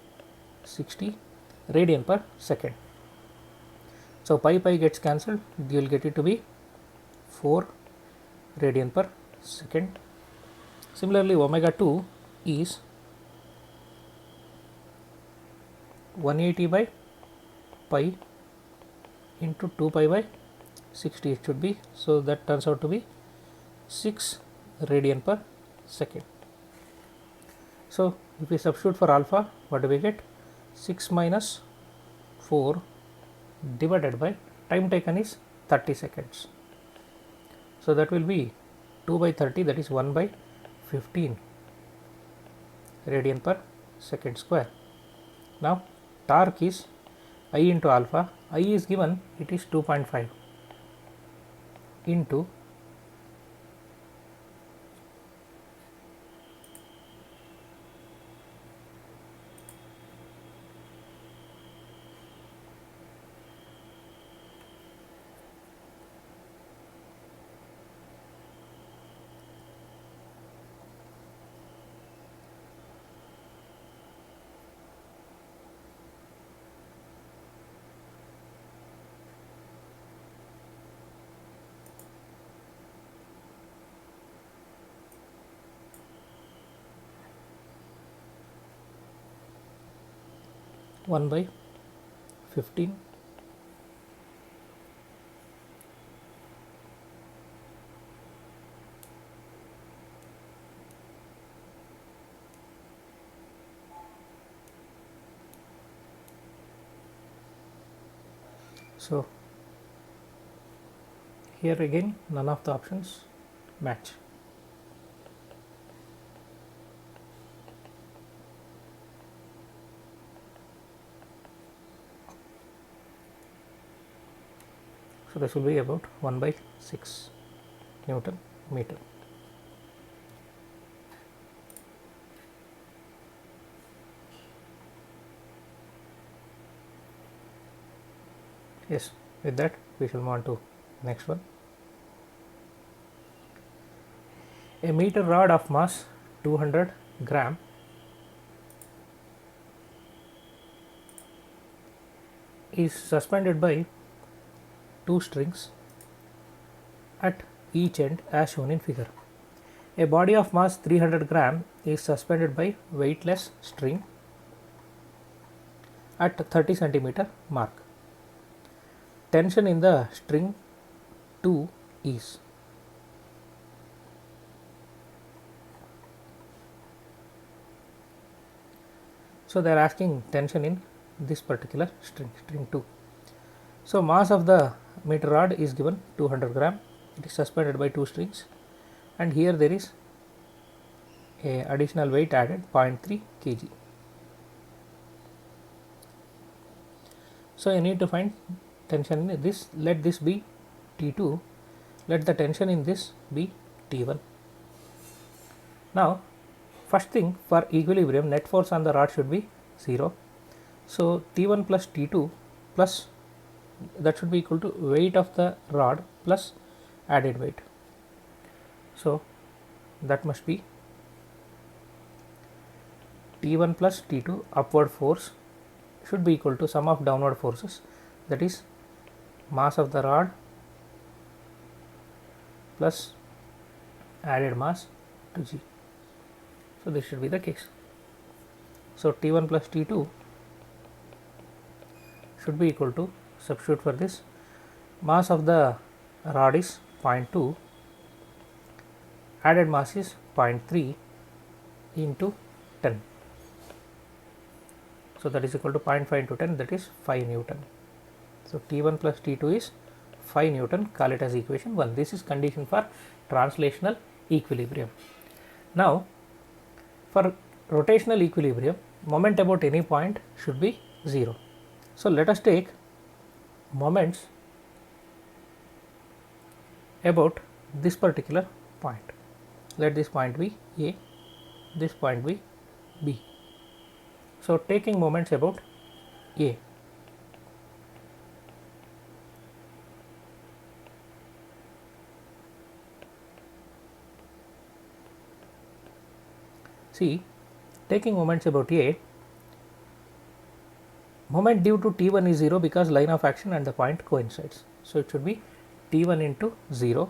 60 radian per second. So pi gets cancelled, you will get it to be 4 radian per second. Similarly, omega 2 is 180 by pi into 2 pi by 60 it should be. So that turns out to be 6 radian per second. So if we substitute for alpha, what do we get? 6 minus 4 divided by time taken is 30 seconds. So that will be 2 by 30, that is 1 by 15 radian per second square. Now torque is I into alpha. I is given, it is 2.5 into 1 by 15 . So here again none of the options match. So this will be about 1 by 6 Newton meter. Yes, with that we shall move on to next one. A meter rod of mass 200 gram is suspended by two strings at each end as shown in figure. A body of mass 300 gram is suspended by weightless string at 30 centimeter mark. Tension in the string 2 is. So they are asking tension in this particular string 2. So mass of the meter rod is given 200 gram. It is suspended by two strings, and here there is a additional weight added 0.3 kg. So you need to find tension in this. Let this be T2. Let the tension in this be T1. Now first thing, for equilibrium net force on the rod should be 0. So T1 plus T2 plus, that should be equal to weight of the rod plus added weight. So that must be T1 plus T2 upward force should be equal to sum of downward forces, that is mass of the rod plus added mass to G. So this should be the case. So T1 plus T2 should be equal to, substitute for this, mass of the rod is 0.2, added mass is 0.3, into 10. So that is equal to 0.5 into 10, that is 5 Newton. So T1 plus T2 is 5 Newton, call it as equation 1. This is condition for translational equilibrium. Now for rotational equilibrium, moment about any point should be 0. So let us take moments about this particular point. Let this point be A, this point be B. So taking moments about A. See, taking moments about A, moment due to T1 is 0 because line of action and the point coincides. So it should be T1 into 0 .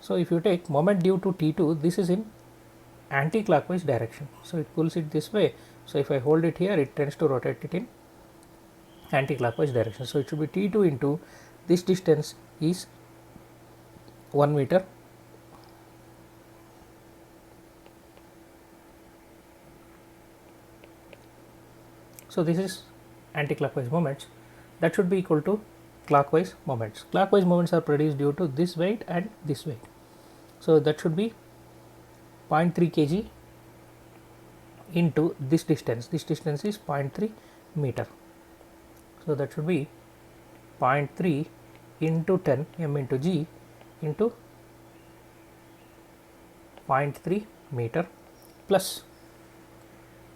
So if you take moment due to T2, this is in anti-clockwise direction. So it pulls it this way. So if I hold it here, it tends to rotate it in anti-clockwise direction. So it should be T2 into this distance is 1 meter. So this is anti-clockwise moments, that should be equal to clockwise moments. Clockwise moments are produced due to this weight and this weight. So that should be 0.3 kg into this distance. This distance is 0.3 meter. So that should be 0.3 into 10 m into g into 0.3 meter plus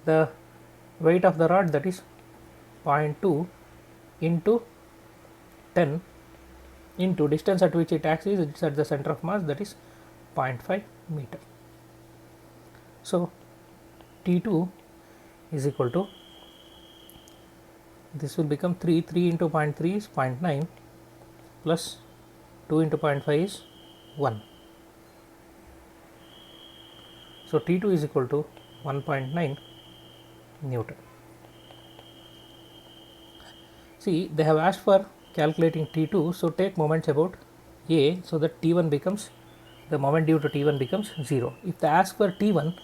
the weight of the rod, that is 0.2 into 10 into distance at which it acts is it's at the center of mass, that is 0.5 meter. So T2 is equal to, this will become 3 into 0.3 is 0.9 plus 2 into 0.5 is 1. So T2 is equal to 1.9 Newton. See, they have asked for calculating T2, so take moments about A, so that T1 becomes, the moment due to T1 becomes 0. If they ask for T1,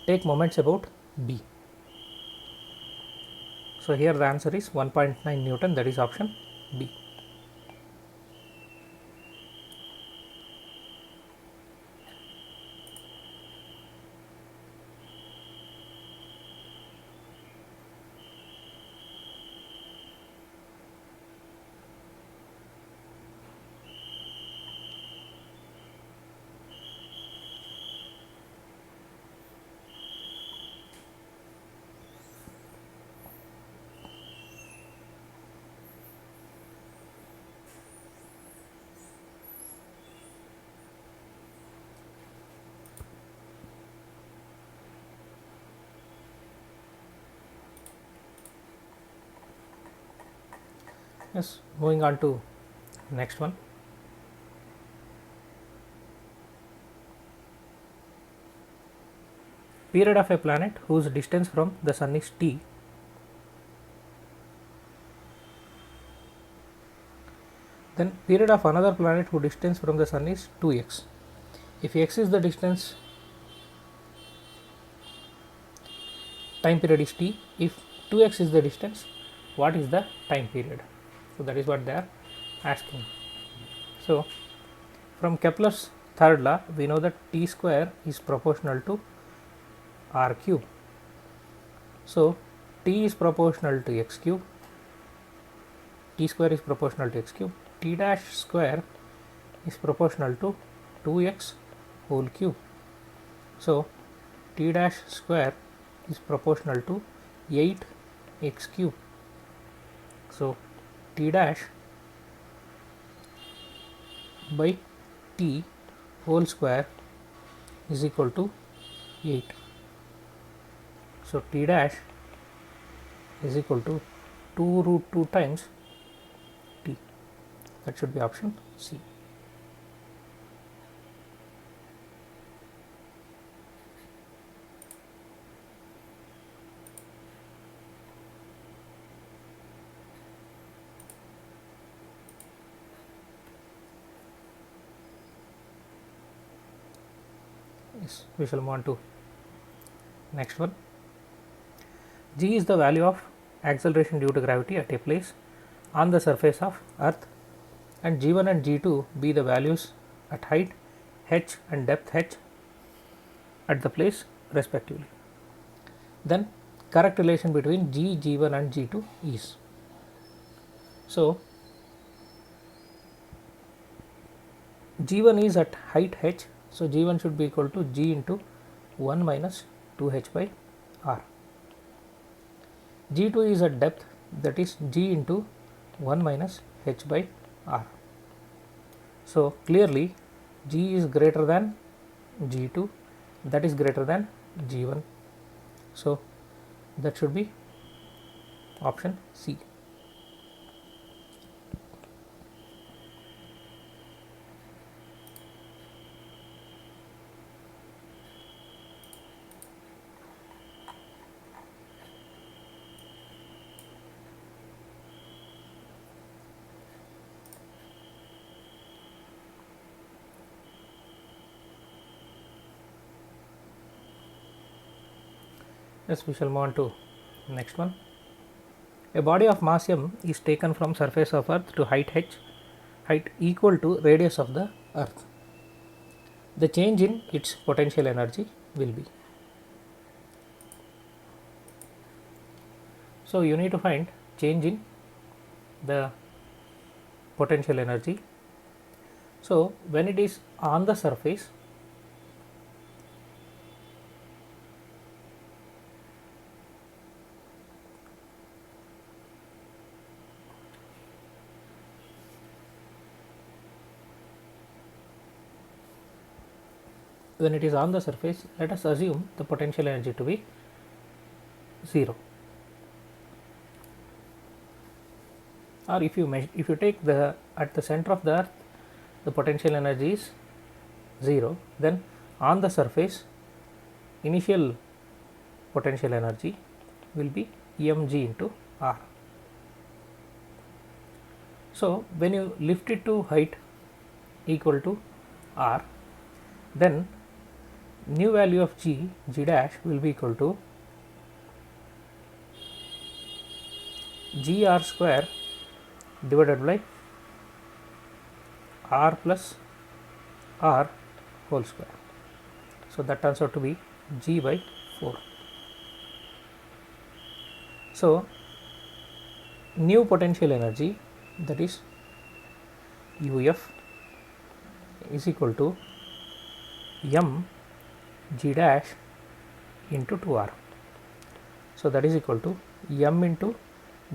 take moments about B. So here the answer is 1.9 Newton, that is option B. Yes, moving on to next one. Period of a planet whose distance from the sun is t. Then period of another planet whose distance from the sun is 2x. If x is the distance, time period is t. If 2x is the distance, what is the time period? So that is what they are asking. So from Kepler's third law, we know that t square is proportional to r cube. So t is proportional to x cube, t square is proportional to x cube, t dash square is proportional to 2x whole cube. So t dash square is proportional to 8x cube. So t dash by t whole square is equal to 8. So t dash is equal to 2 root 2 times t. That should be option C. Yes, we shall move on to next one. G is the value of acceleration due to gravity at a place on the surface of earth, and G1 and G2 be the values at height h and depth h at the place respectively. Then correct relation between G, G1 and G2 is. So G1 is at height h, so G1 should be equal to G into 1 minus 2h by r. G2 is at depth, that is G into 1 minus h by r. So clearly G is greater than G2, that is greater than G1. So that should be option C. Yes, we shall move on to next one. A body of mass m is taken from surface of earth to height h, height equal to radius of the earth. The change in its potential energy will be. So you need to find change in the potential energy. So when it is on the surface, let us assume the potential energy to be 0. Or if you take the at the center of the earth, the potential energy is 0, then on the surface initial potential energy will be mg into r. So when you lift it to height equal to r, then new value of g dash will be equal to gr square divided by r plus r whole square. So that turns out to be g by 4. So new potential energy, that is UF, is equal to m g dash into 2r. So that is equal to m into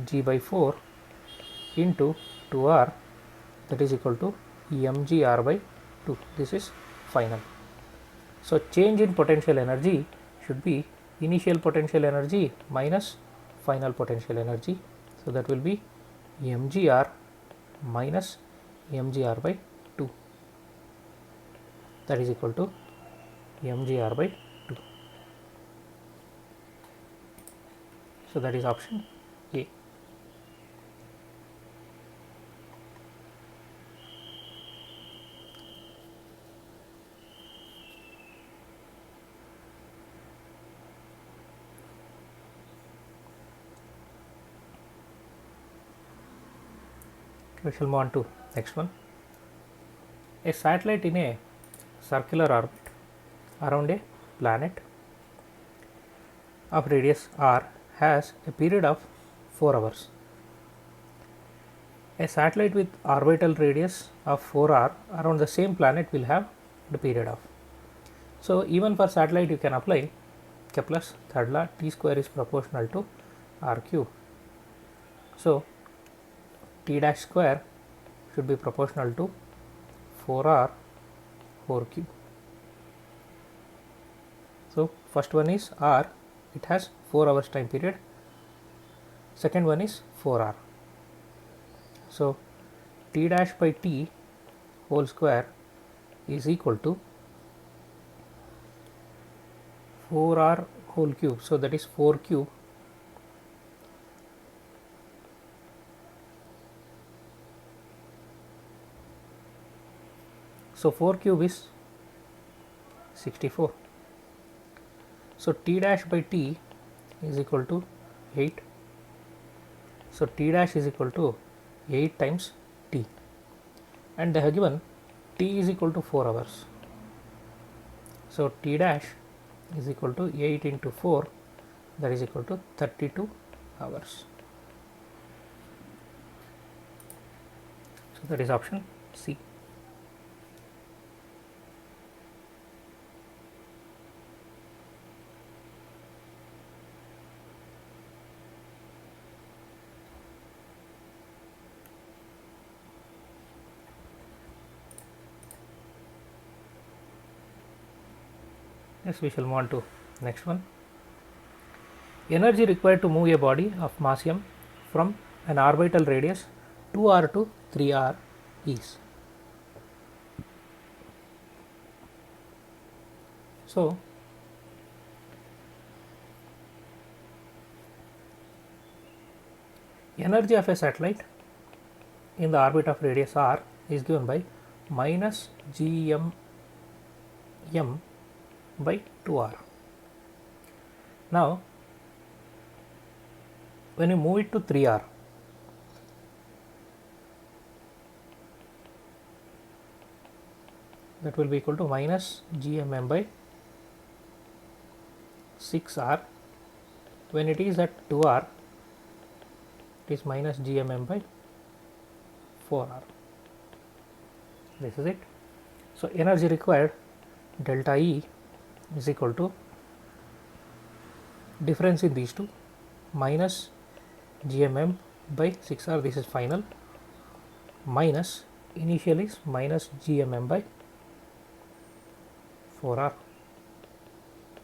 g by 4 into 2r, that is equal to mgr by 2. This is final. So change in potential energy should be initial potential energy minus final potential energy. So that will be mgr minus mgr by 2, that is equal to mgr by 2. So that is option A. We shall move on to next one. A satellite in a circular orbit around a planet of radius r has a period of 4 hours. A satellite with orbital radius of 4r around the same planet will have the period of. So even for satellite you can apply Kepler's third law, t square is proportional to r cube. So t dash square should be proportional to 4r whole cube. So first one is r, it has 4 hours time period. Second one is 4r. So t dash by t whole square is equal to 4r whole cube. So that is 4 cube So 4 cube is 64. So T dash by T is equal to 8. So T dash is equal to 8 times T, and they have given T is equal to 4 hours. So T dash is equal to 8 into 4, that is equal to 32 hours. So that is option C. Yes, we shall move on to next one. Energy required to move a body of mass m from an orbital radius 2r to 3r is. So energy of a satellite in the orbit of radius r is given by minus gm m by 2r. Now when you move it to 3r, that will be equal to minus gmm by 6r. When it is at 2r, it is minus gmm by 4r. This is it. So energy required, delta E is equal to difference in these two, minus gmm by 6r, this is final, minus initial is minus gmm by 4r.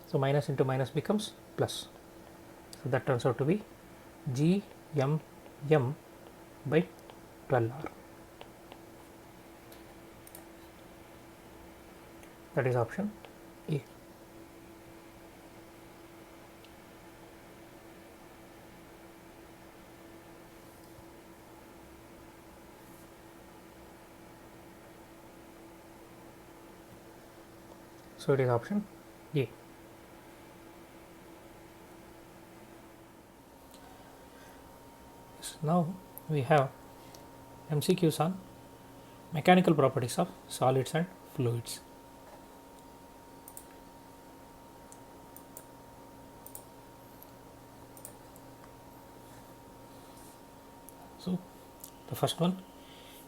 So minus into minus becomes plus. So that turns out to be gmm by 12r. That is option A. So it is option A. So now we have MCQs on mechanical properties of solids and fluids. So the first one,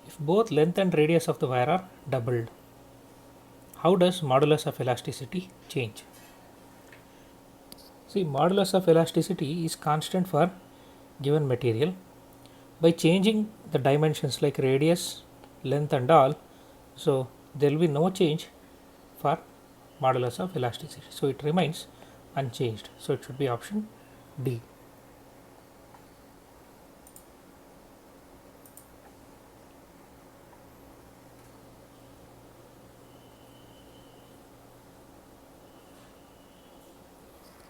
if both length and radius of the wire are doubled, how does modulus of elasticity change? See, modulus of elasticity is constant for given material. By changing the dimensions like radius, length and all, so there will be no change for modulus of elasticity. So it remains unchanged. So it should be option D.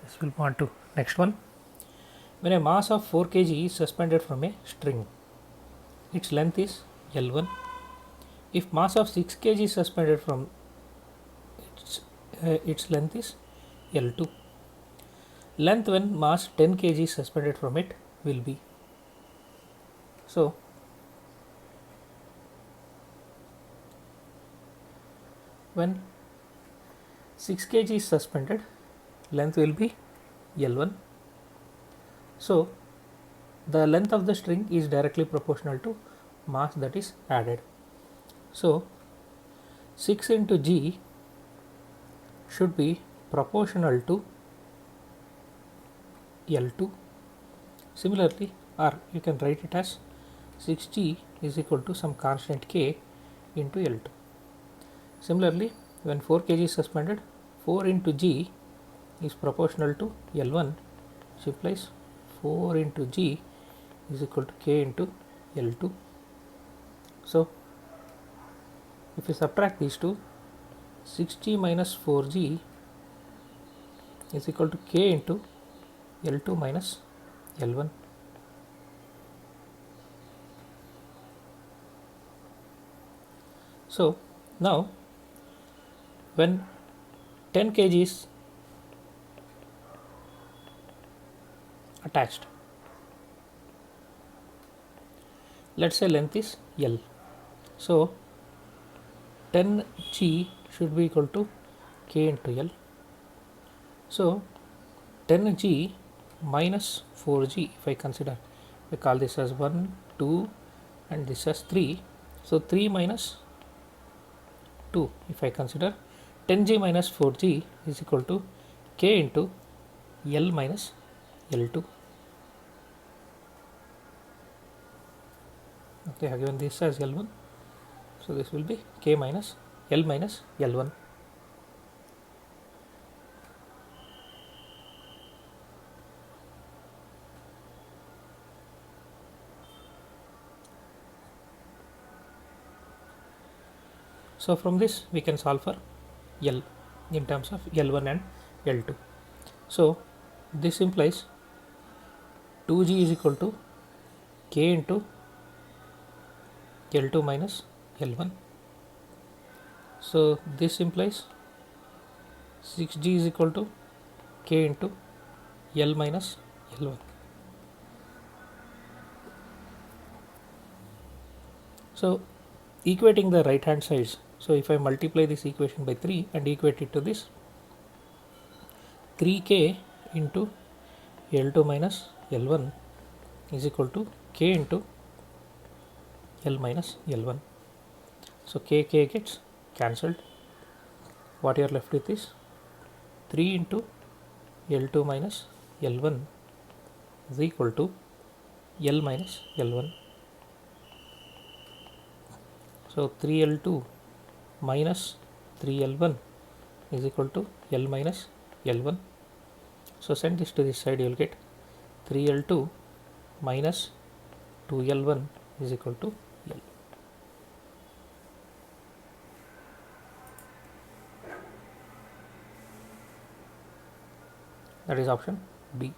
This will move on to next one. When a mass of 4 kg is suspended from a string, its length is L1. If mass of 6 kg is suspended from its length is L2. Length when mass 10 kg is suspended from it will be. So when 6 kg is suspended, length will be L1. So the length of the string is directly proportional to mass that is added. So 6 into G should be proportional to L2. Similarly, or you can write it as 6G is equal to some constant K into L2. Similarly, when 4 kg is suspended, 4 into G is proportional to L1, which implies 4 into G is equal to K into L2. So if you subtract these two, 6G minus 4G is equal to K into L2 minus L1. So now when 10 kg is attached. Let's say length is L. So 10g should be equal to k into L. So 10g minus 4g, if I consider, we call this as 1, 2 and this as 3. So 3 minus 2, if I consider, 10g minus 4g is equal to k into L minus L2. Okay, I have given this as L1, so this will be k minus L minus L1. So from this we can solve for L in terms of L1 and L2. So this implies 2g is equal to k into L2 minus L1. So this implies 6g is equal to k into L minus L1. So equating the right hand sides, so if I multiply this equation by 3 and equate it to this, 3k into L2 minus L1 is equal to k into L minus L1. So k gets cancelled. What you are left with is 3 into L2 minus L1 is equal to L minus L1. So 3L2 minus 3L1 is equal to L minus L1. So send this to this side, you will get 3L2 minus 2L1 is equal to L. That is option B.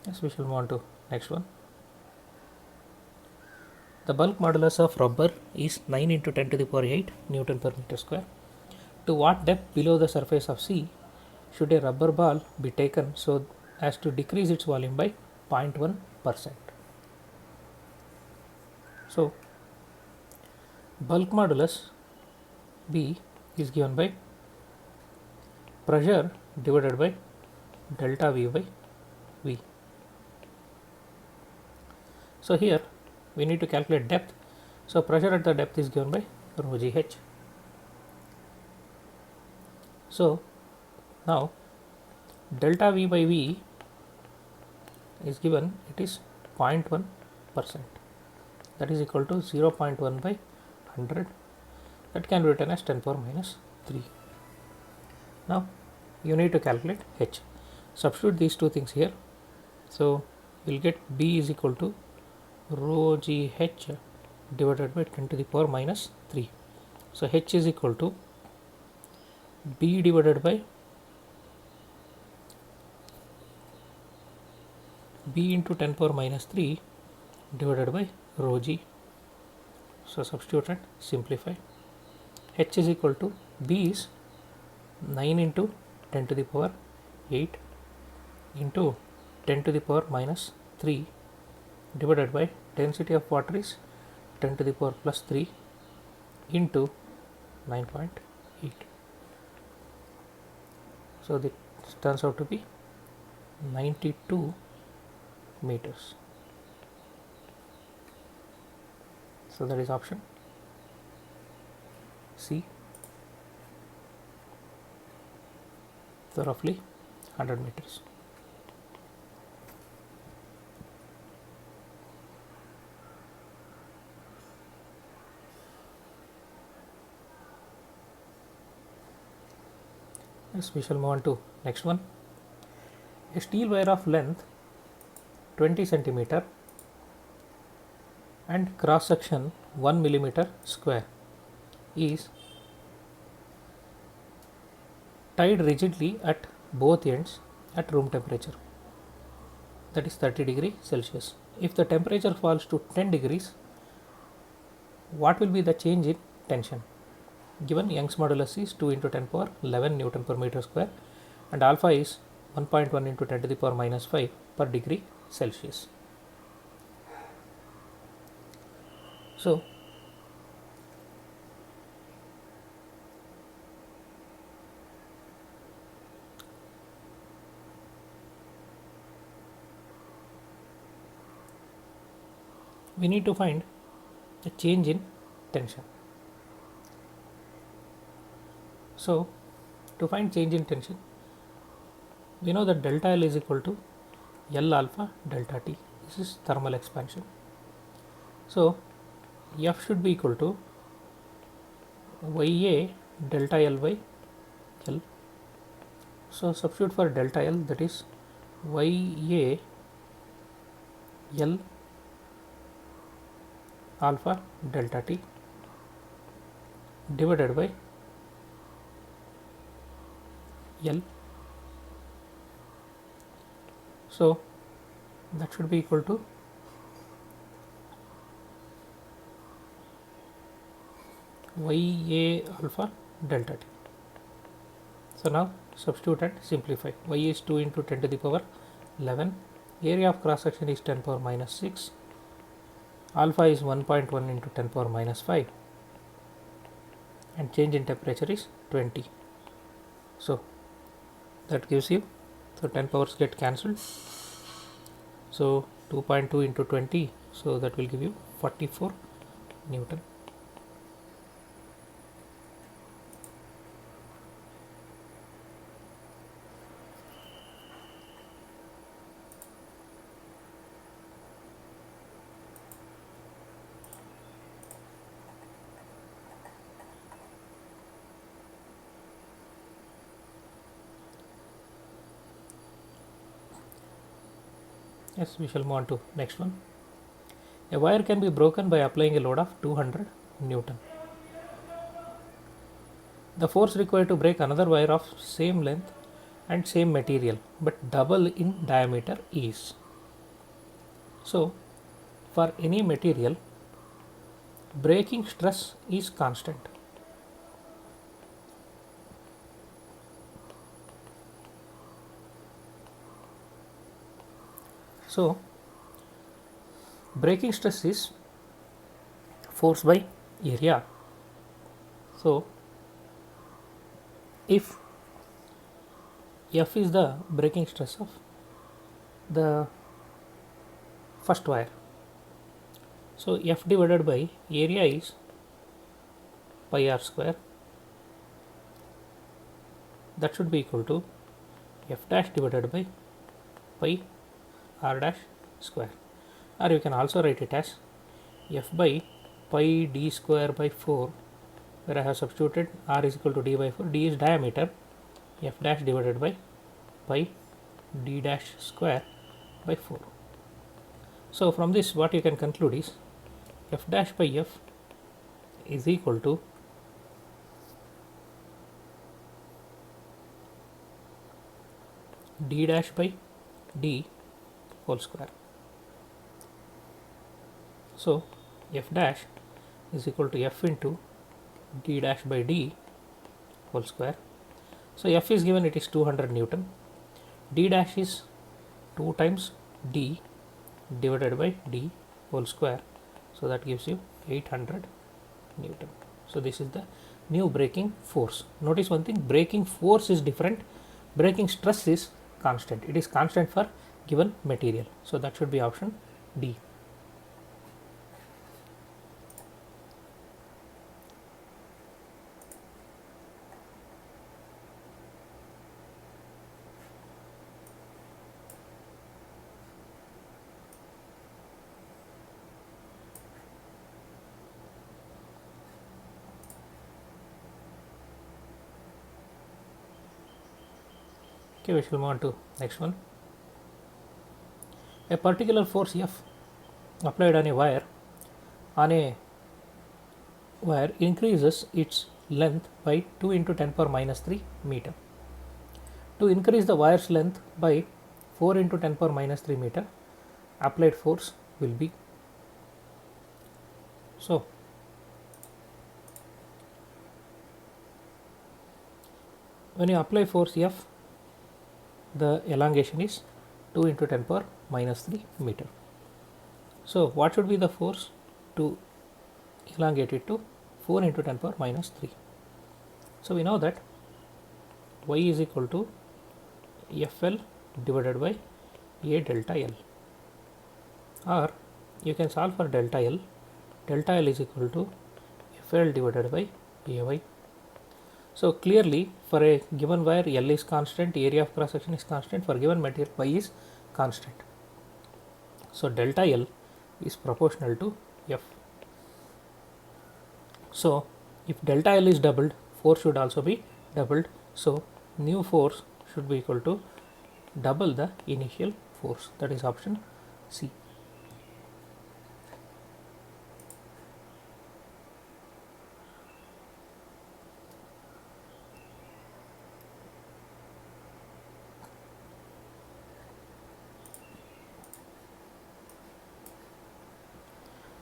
Yes, we shall move on to next one. The bulk modulus of rubber is 9 into 10 to the power 8 Newton per meter square. To what depth below the surface of sea should a rubber ball be taken so as to decrease its volume by 0.1%? So bulk modulus B is given by pressure divided by delta V by V. So here we need to calculate depth. So pressure at the depth is given by rho GH. So now delta V by V is given, it is 0.1%, that is equal to 0.1 by 100, that can be written as 10 power minus 3. Now you need to calculate H. Substitute these two things here. So you will get B is equal to rho GH divided by 10 to the power minus 3. So H is equal to B divided by B into 10 power minus 3 divided by rho G. So substitute and simplify. H is equal to B is 9 into 10 to the power 8 into 10 to the power minus 3 divided by density of water is 10 to the power plus 3 into 9.8. So this turns out to be 92 meters. So that is option C. So roughly 100 meters. Yes, we shall move on to next one. A steel wire of length 20 centimeter and cross section 1 millimeter square is tied rigidly at both ends at room temperature, that is 30 degree Celsius. If the temperature falls to 10 degrees, what will be the change in tension? Given Young's modulus is 2 into 10 power 11 Newton per meter square and alpha is 1.1 into 10 to the power minus 5 per degree Celsius. So, we need to find the change in tension. So, to find change in tension, we know that delta L is equal to L alpha delta T. This is thermal expansion. So, F should be equal to Ya delta L by L. So, substitute for delta L, that is Ya L alpha delta T divided by L. So, that should be equal to Ya alpha delta T. So, now substitute and simplify. Y is 2 into 10 to the power 11. Area of cross section is 10 power minus 6. Alpha is 1.1 into 10 power minus 5. And change in temperature is 20. So, that gives you, so 10 powers get cancelled. So, 2.2 into 20. So, that will give you 44 Newton. Yes, we shall move on to next one. A wire can be broken by applying a load of 200 Newton. The force required to break another wire of same length and same material but double in diameter is. So, for any material, breaking stress is constant. So, breaking stress is force by area. So, if F is the breaking stress of the first wire, so F divided by area is pi r square, that should be equal to F dash divided by pi r dash square, or you can also write it as F by pi d square by 4, where I have substituted r is equal to d by 4. D is diameter, F dash divided by pi d dash square by 4. So, from this what you can conclude is F dash by F is equal to d dash by d whole square. So, F dash is equal to F into d dash by d whole square. So, F is given, it is 200 Newton. D dash is 2 times d divided by d whole square. So, that gives you 800 Newton. So, this is the new breaking force. Notice one thing, breaking force is different, breaking stress is constant. It is constant for given material. So, that should be option D. Okay, we shall move on to next one. A particular force F applied on a wire increases its length by 2 into 10 power minus 3 meter. To increase the wire's length by 4 into 10 power minus 3 meter, applied force will be. So, when you apply force F, the elongation is 2 into 10 power minus 3 meter. So, what should be the force to elongate it to 4 into 10 power minus 3? So, we know that y is equal to FL divided by A delta L, or you can solve for delta L. Delta L is equal to FL divided by AY. So, clearly for a given wire L is constant, area of cross section is constant, for given material Y is constant. So, delta L is proportional to F. So, if delta L is doubled, force should also be doubled. So, new force should be equal to double the initial force, that is option C.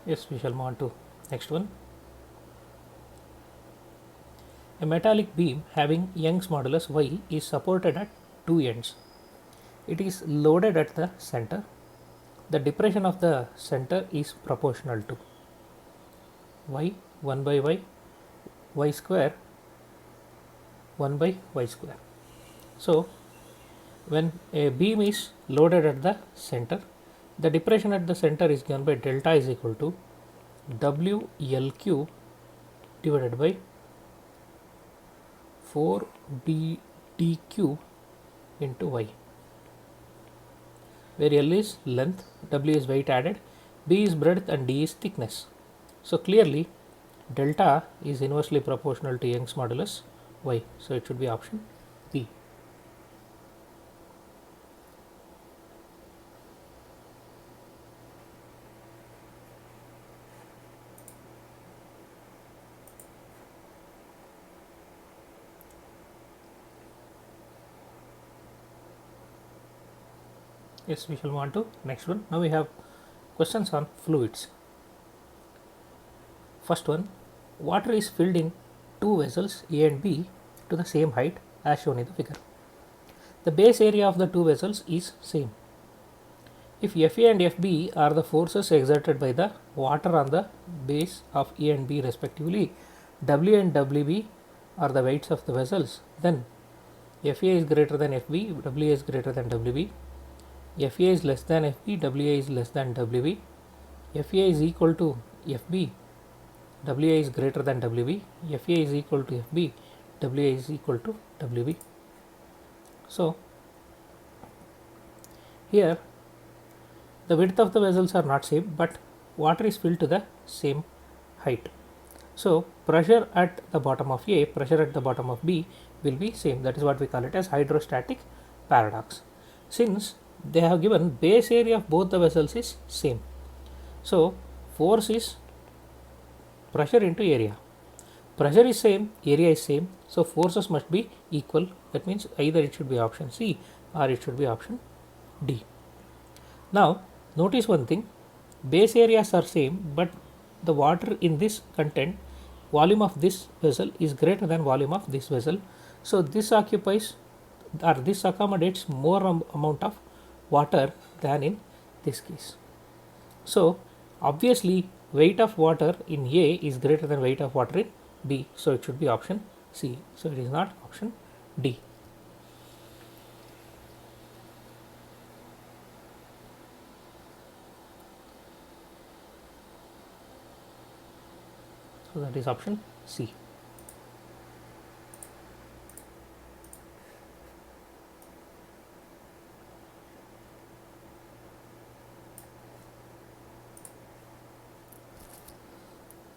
Yes, we shall move on to next one. A metallic beam having Young's modulus Y is supported at two ends. It is loaded at the center. The depression of the center is proportional to Y 1 by Y square 1 by Y square. So, when a beam is loaded at the center, the depression at the center is given by delta is equal to WL divided by 4BD into Y, where L is length, W is weight added, B is breadth and D is thickness. So, clearly delta is inversely proportional to Young's modulus Y. So, it should be option B. Yes, we shall move on to next one. Now we have questions on fluids. First one, water is filled in two vessels A and B to the same height as shown in the figure. The base area of the two vessels is same. If FA and FB are the forces exerted by the water on the base of A and B respectively, W and WB are the weights of the vessels, then FA is greater than FB, WA is greater than WB. FA is less than FB, WA is less than WB. FA is equal to FB, WA is greater than WB. FA is equal to FB, WA is equal to WB. So, here the width of the vessels are not same, but water is filled to the same height. So, pressure at the bottom of A, pressure at the bottom of B will be same. That is what we call it as hydrostatic paradox. Since they have given base area of both the vessels is same, so force is pressure into area. Pressure is same, area is same, so forces must be equal. That means either it should be option C or it should be option D. Now, notice one thing, base areas are same, but the water in this content, volume of this vessel is greater than volume of this vessel. So, this occupies or this accommodates more amount of water than in this case. So, obviously weight of water in A is greater than weight of water in B. So, it should be option C. So, it is not option D. So, that is option C.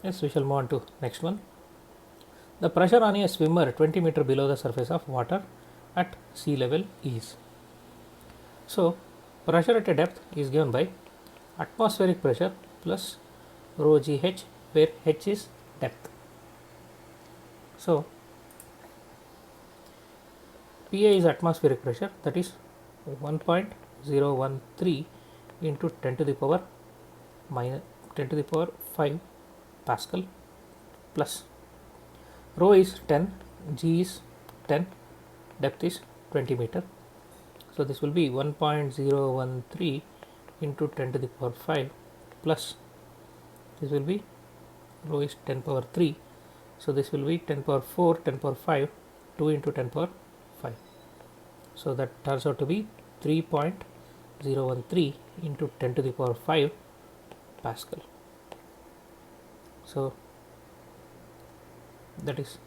Yes, we shall move on to next one. The pressure on a swimmer 20 meter below the surface of water at sea level is. So, pressure at a depth is given by atmospheric pressure plus rho GH, where H is depth. So, PA is atmospheric pressure, that is 1.013 into 10 to the power minus 10 to the power 5 Pascal, plus rho is 10, G is 10, depth is 20 meter. So this will be 1.013 into 10 to the power 5 plus this will be rho is 10 power 3. So this will be 10 power 4, 10 power 5, 2 into 10 power 5. So that turns out to be 3.013 into 10 to the power 5 Pascal. So that is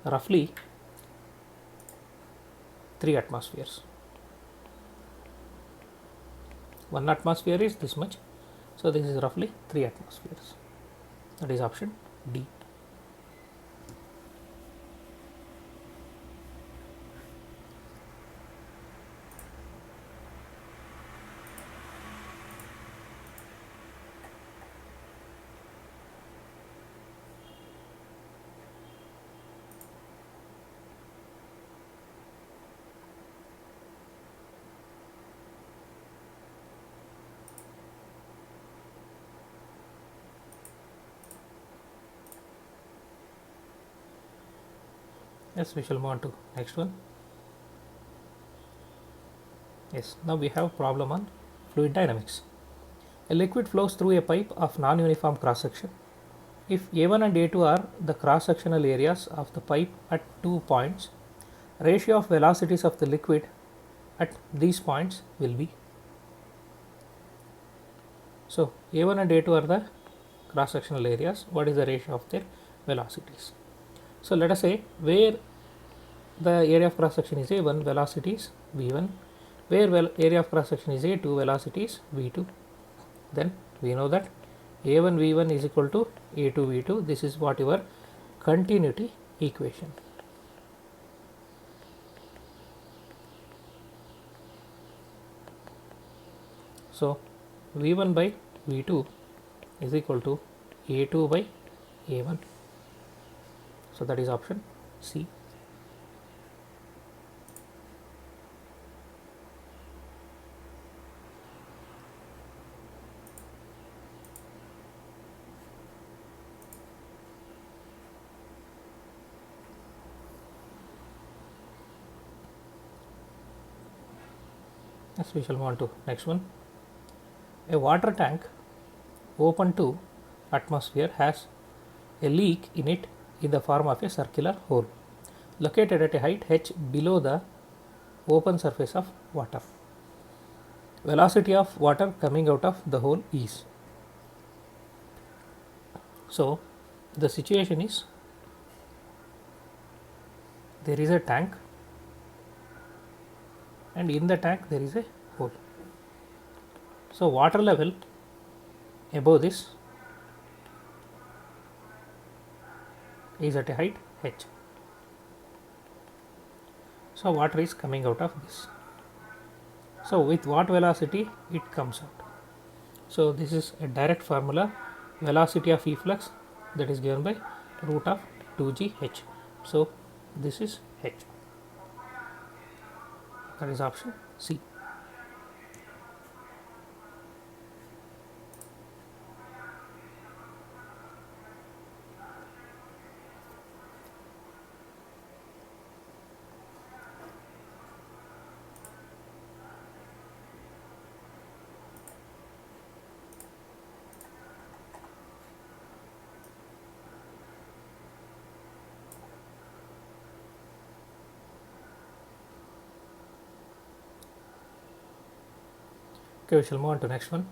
roughly 3 atmospheres. 1 atmosphere is this much. So this is roughly 3 atmospheres. That is option D. Yes, we shall move on to next one. Yes, now we have problem on fluid dynamics. A liquid flows through a pipe of non-uniform cross section. If A1 and A2 are the cross sectional areas of the pipe at 2 points, ratio of velocities of the liquid at these points will be. So A1 and A2 are the cross sectional areas. What is the ratio of their velocities? So let us say where the area of cross section is A1, velocity is V1, where area of cross section is A2, velocity is V2. Then we know that A1 V1 is equal to A2 V2. This is what your continuity equation. So V1 by V2 is equal to A2 by A1. So that is option C. Next we shall move on to next one. A water tank open to atmosphere has a leak in it in the form of a circular hole located at a height h below the open surface of water. Velocity of water coming out of the hole is. So the situation is there is a tank and in the tank there is a hole. So water level above this is at a height h. So water is coming out of this. So with what velocity it comes out? So this is a direct formula, velocity of efflux, that is given by root of 2g h. So this is h. That is option C. Okay, we shall move on to next one.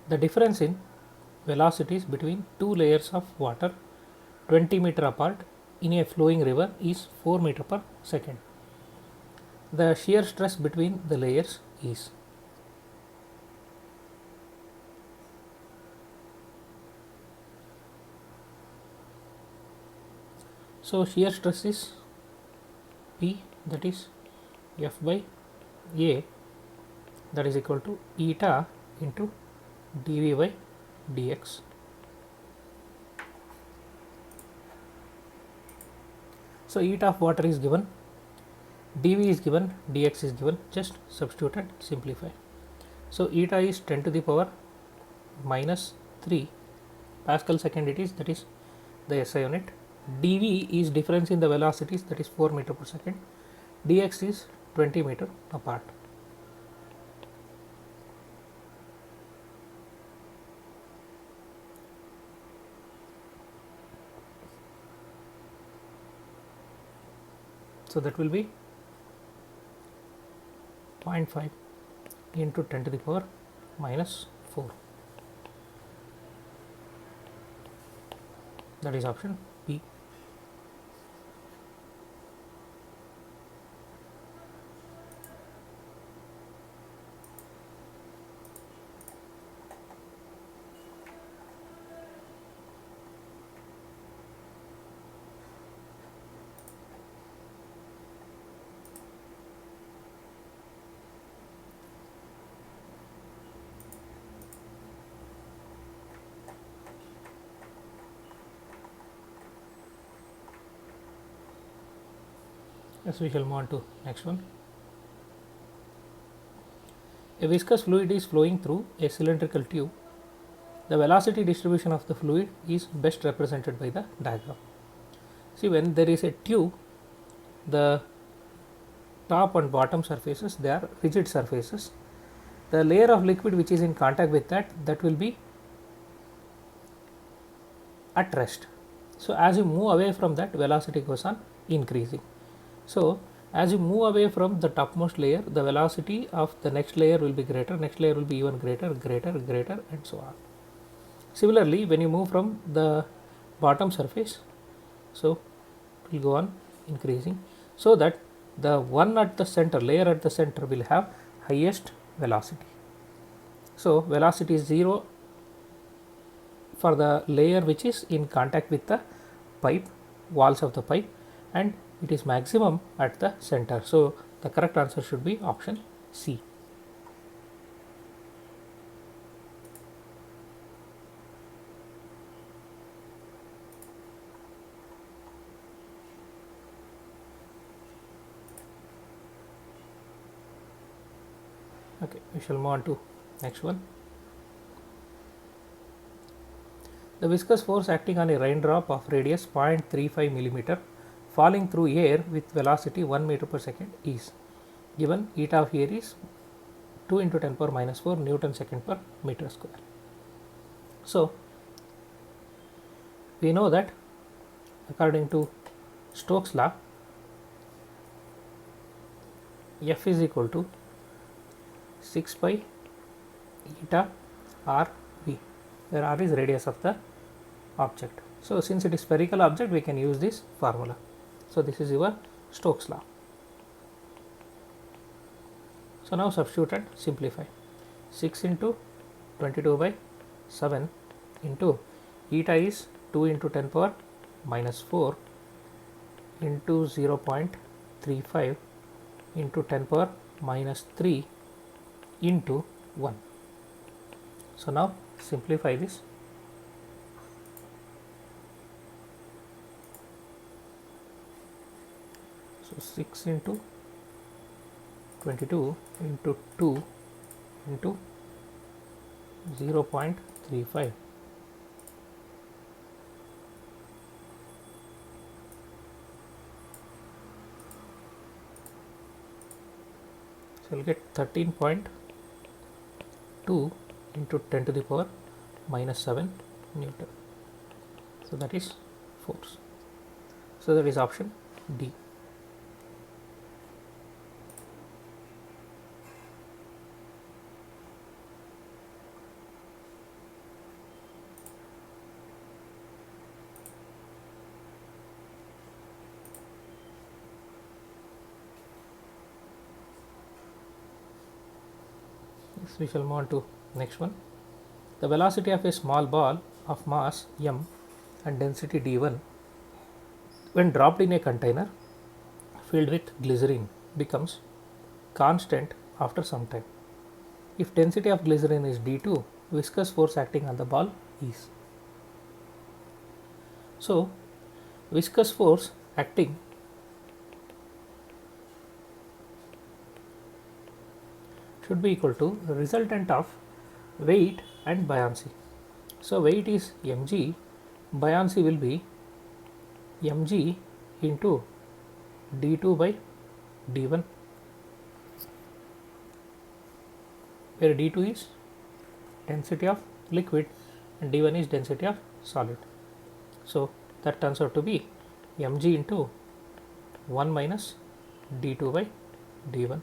The difference in velocities between two layers of water 20 meter apart in a flowing river is 4 meter per second. The shear stress between the layers is. So shear stress is P, that is F by A, that is equal to eta into dV by dx. So eta of water is given dv is given, dx is given, just substitute and simplify. So eta is 10 to the power minus 3 Pascal second it is, that is the SI unit. dv is difference in the velocities, that is 4 meter per second. dx is 20 meter apart. So that will be 0.5 into 10 to the power minus 4. That is option B. Yes, we shall move on to next one. A viscous fluid is flowing through a cylindrical tube. The velocity distribution of the fluid is best represented by the diagram. See, when there is a tube, the top and bottom surfaces, they are rigid surfaces. The layer of liquid which is in contact with that will be at rest. So as you move away from that, velocity goes on increasing. So as you move away from the topmost layer, the velocity of the next layer will be greater, next layer will be even greater, and so on. Similarly, when you move from the bottom surface, so it will go on increasing, so that the one at the center, layer at the center, will have highest velocity. So velocity is 0 for the layer which is in contact with the pipe, walls of the pipe, and it is maximum at the center. So the correct answer should be option C. Okay, we shall move on to next one. The viscous force acting on a raindrop of radius 0.35 millimeter falling through air with velocity 1 meter per second is given. Eta of air is 2 into 10 power minus 4 Newton second per meter square. So we know that according to Stokes law, F is equal to 6 pi eta r v, where r is radius of the object. So since it is spherical object, we can use this formula. So this is your Stokes law. So now substitute and simplify. 6 into 22 by 7 into eta is 2 into 10 power minus 4 into 0.35 into 10 power minus 3 into 1. So now simplify this. So 6 into 22 into 2 into 0.35. So we'll get 13.2 into 10 to the power minus 7 Newton. So that is force. So that is option D. Next we shall move on to next one. The velocity of a small ball of mass m and density d1 when dropped in a container filled with glycerine becomes constant after some time. If density of glycerine is d2, viscous force acting on the ball is. So viscous force acting should be equal to resultant of weight and buoyancy. So weight is mg, buoyancy will be mg into d2 by d1, where d2 is density of liquid and d1 is density of solid. So that turns out to be mg into 1 minus d2 by d1.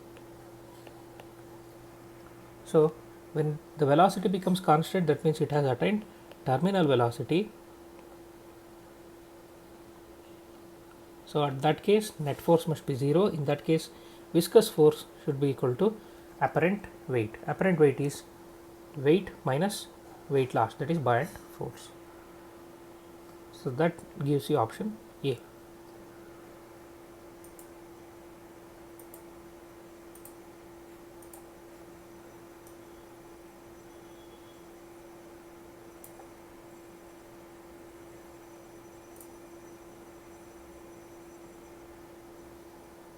So when the velocity becomes constant, that means it has attained terminal velocity. So at that case net force must be 0. In that case viscous force should be equal to apparent weight. Apparent weight is weight minus weight loss, that is buoyant force. So that gives you option A.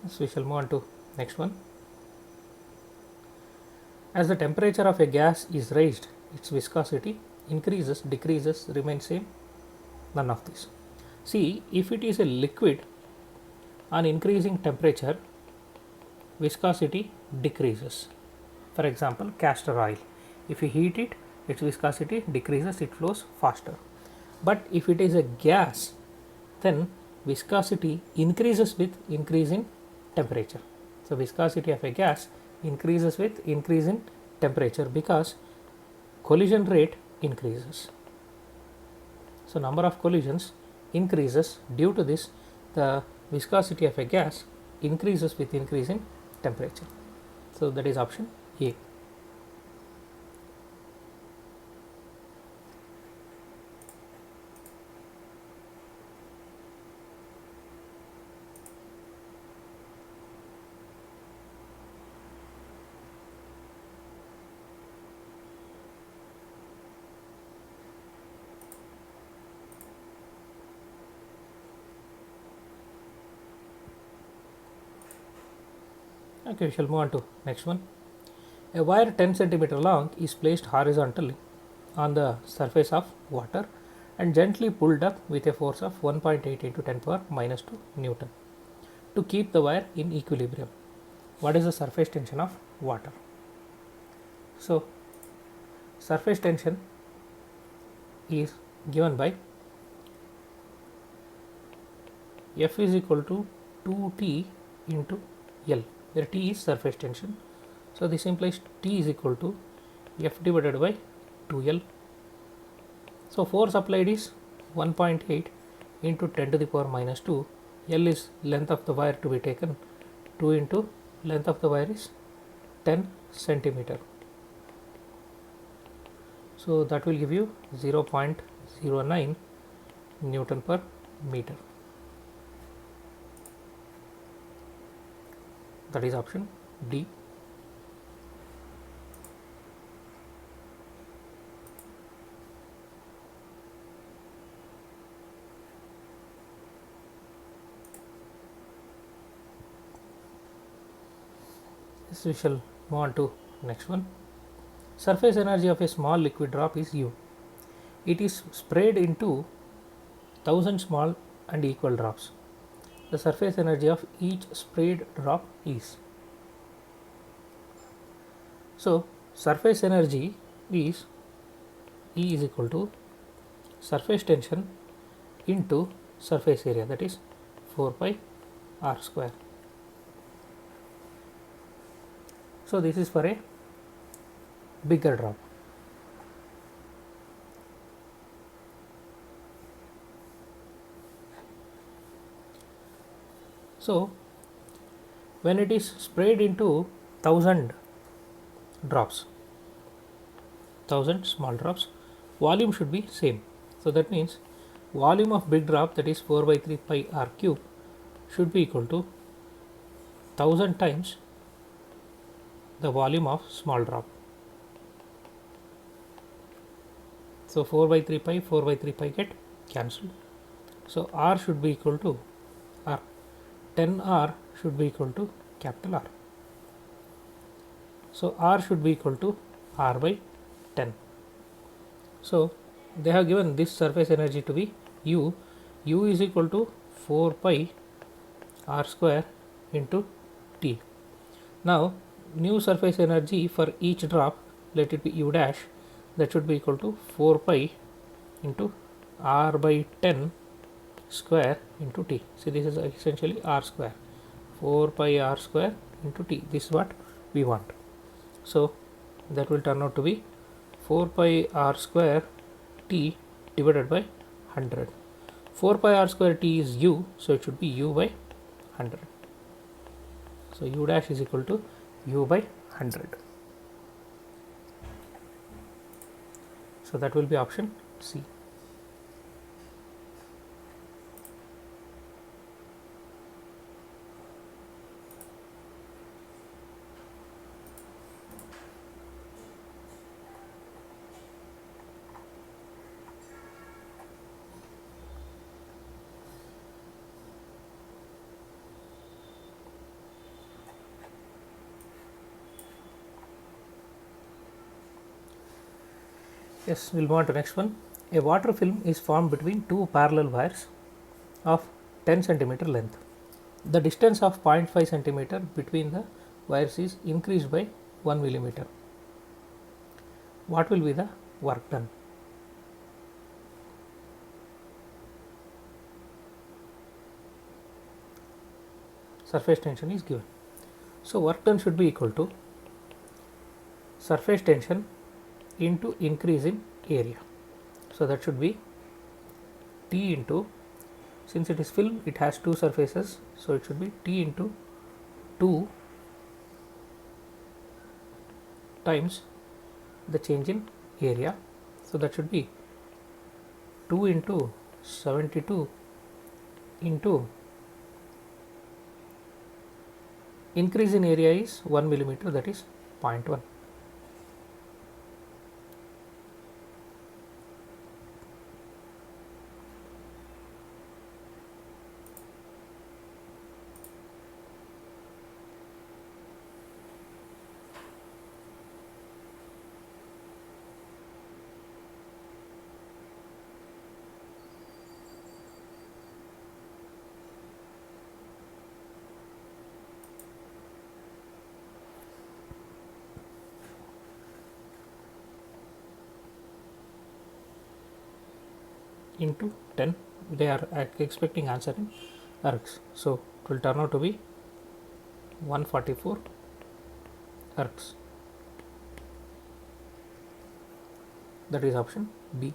So we shall move on to next one. As the temperature of a gas is raised, its viscosity increases, decreases, remains same? None of this. See, if it is a liquid, on increasing temperature, viscosity decreases. For example, castor oil. If you heat it, its viscosity decreases, it flows faster. But if it is a gas, then viscosity increases with increase in temperature. So viscosity of a gas increases with increase in temperature because collision rate increases. So number of collisions increases. Due to this, the viscosity of a gas increases with increase in temperature. So that is option A. Okay, we shall move on to next one. A wire 10 centimeter long is placed horizontally on the surface of water and gently pulled up with a force of 1.8 into 10 power minus 2 Newton to keep the wire in equilibrium. What is the surface tension of water? So surface tension is given by F is equal to 2T into L, where T is surface tension. So this implies T is equal to F divided by 2L. So force applied is 1.8 into 10 to the power minus 2. L is length of the wire to be taken. 2 into length of the wire is 10 centimeter. So that will give you 0.09 Newton per meter. That is option D. This we shall move on to next one. Surface energy of a small liquid drop is U. It is sprayed into 1000 small and equal drops. The surface energy of each sprayed drop is. So surface energy is E is equal to surface tension into surface area, that is 4 pi r square. So this is for a bigger drop. So when it is sprayed into 1000 drops, 1000 small drops, volume should be same. So that means volume of big drop, that is 4 by 3 pi r cube, should be equal to 1000 times the volume of small drop. So 4 by 3 pi, 4 by 3 pi get cancelled. So R should be equal to R. 10R should be equal to capital R. So R should be equal to R by 10. So they have given this surface energy to be U. U is equal to 4 pi R square into T. Now new surface energy for each drop, let it be U dash, that should be equal to 4 pi into R by 10 square into T. See, this is essentially R square, 4 pi R square into T. This is what we want. So that will turn out to be 4 pi R square T divided by 100. 4 pi R square T is U, so it should be U by 100. So U dash is equal to U by 100. So that will be option C. Yes, we'll move on to next one. A water film is formed between two parallel wires of 10 centimeter length. The distance of 0.5 centimeter between the wires is increased by 1 millimeter. What will be the work done? Surface tension is given. So work done should be equal to surface tension into increase in area. So that should be T into, since it is film, it has two surfaces, so it should be T into 2 times the change in area. So that should be 2 into 72 into increase in area is 1 millimeter, that is 0.1. Into 10, they are expecting answer in ergs, so it will turn out to be 144 ergs. That is option B.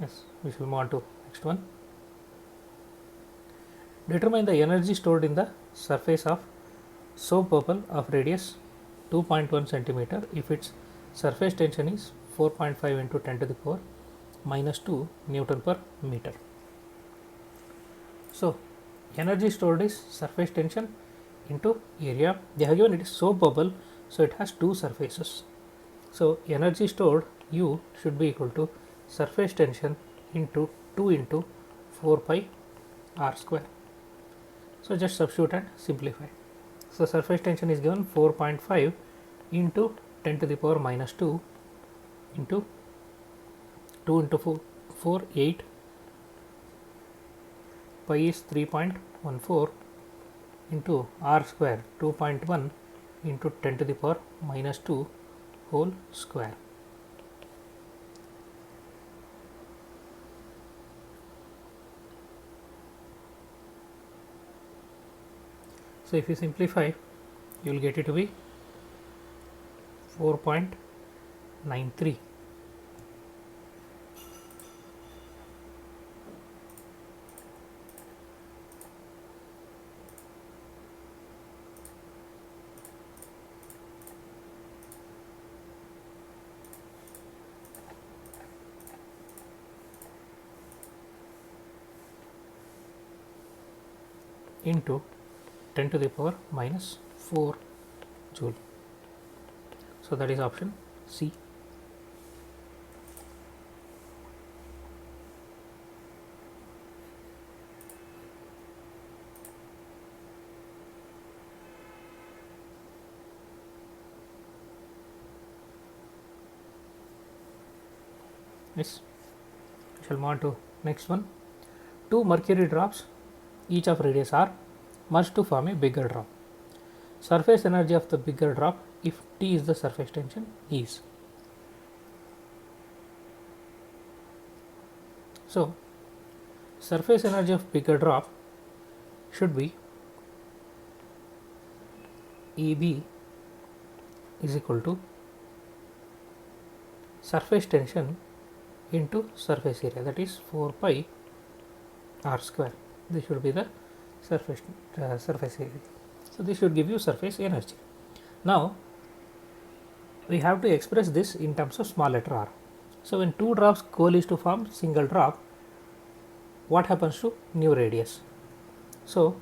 Yes, we shall move on to next one. Determine the energy stored in the surface of soap bubble of radius 2.1 centimeter if its surface tension is 4.5 into 10 to the power minus 2 Newton per meter. So energy stored is surface tension into area. They have given it is soap bubble, so it has two surfaces. So energy stored U should be equal to surface tension into 2 into 4 pi R square. So just substitute and simplify. So surface tension is given 4.5 into 10 to the power minus 2 into 2 into 4 8, pi is 3.14 into R square 2.1 into 10 to the power minus 2 whole square. So if you simplify, you will get it to be 4.93. Into 10 to the power minus 4 joule. So that is option C. Yes, we shall move on to next one. Two mercury drops, each of radius r, merge to form a bigger drop. Surface energy of the bigger drop, if T is the surface tension, is. So, surface energy of bigger drop should be EB is equal to surface tension into surface area, that is 4 pi r square. This should be the surface area. So this should give you surface energy. Now we have to express this in terms of small letter r. So when two drops coalesce to form single drop, what happens to new radius? So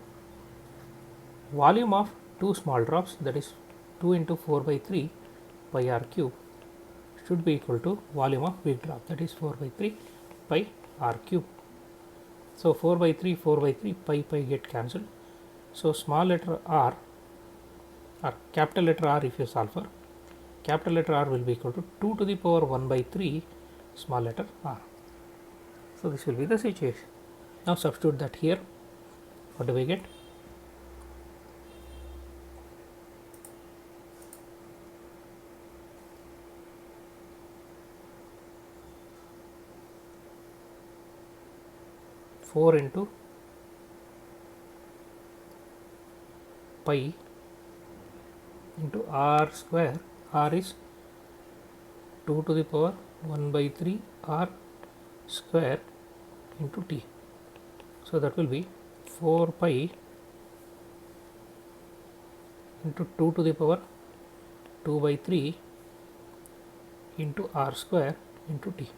volume of two small drops, that is 2 into 4 by 3 pi r cube, should be equal to volume of big drop, that is 4 by 3 pi r cube. So 4 by 3 pi get cancelled. So small letter r or capital letter R, if you solve for, capital letter R will be equal to 2 to the power 1 by 3 small letter r. So this will be the situation. Now substitute that here. What do we get? Four into pi into r square. R is 2 to the power 1 by 3 r square into t. So that will be 4 pi into 2 to the power 2 by 3 into r square into t.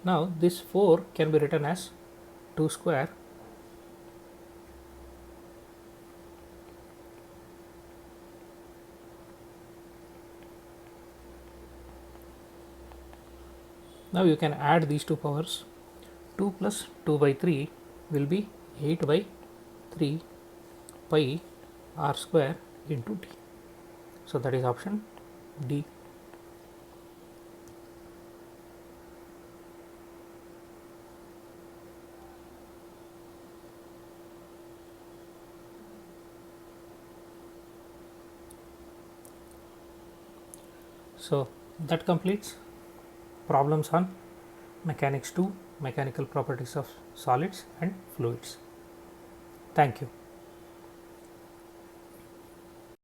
Now this 4 can be written as 2 square Now you can add these two powers. 2 plus 2 by 3 will be 8 by 3 pi r square into t. So that is option D. So that completes problems on Mechanics 2, mechanical properties of solids and fluids. Thank you.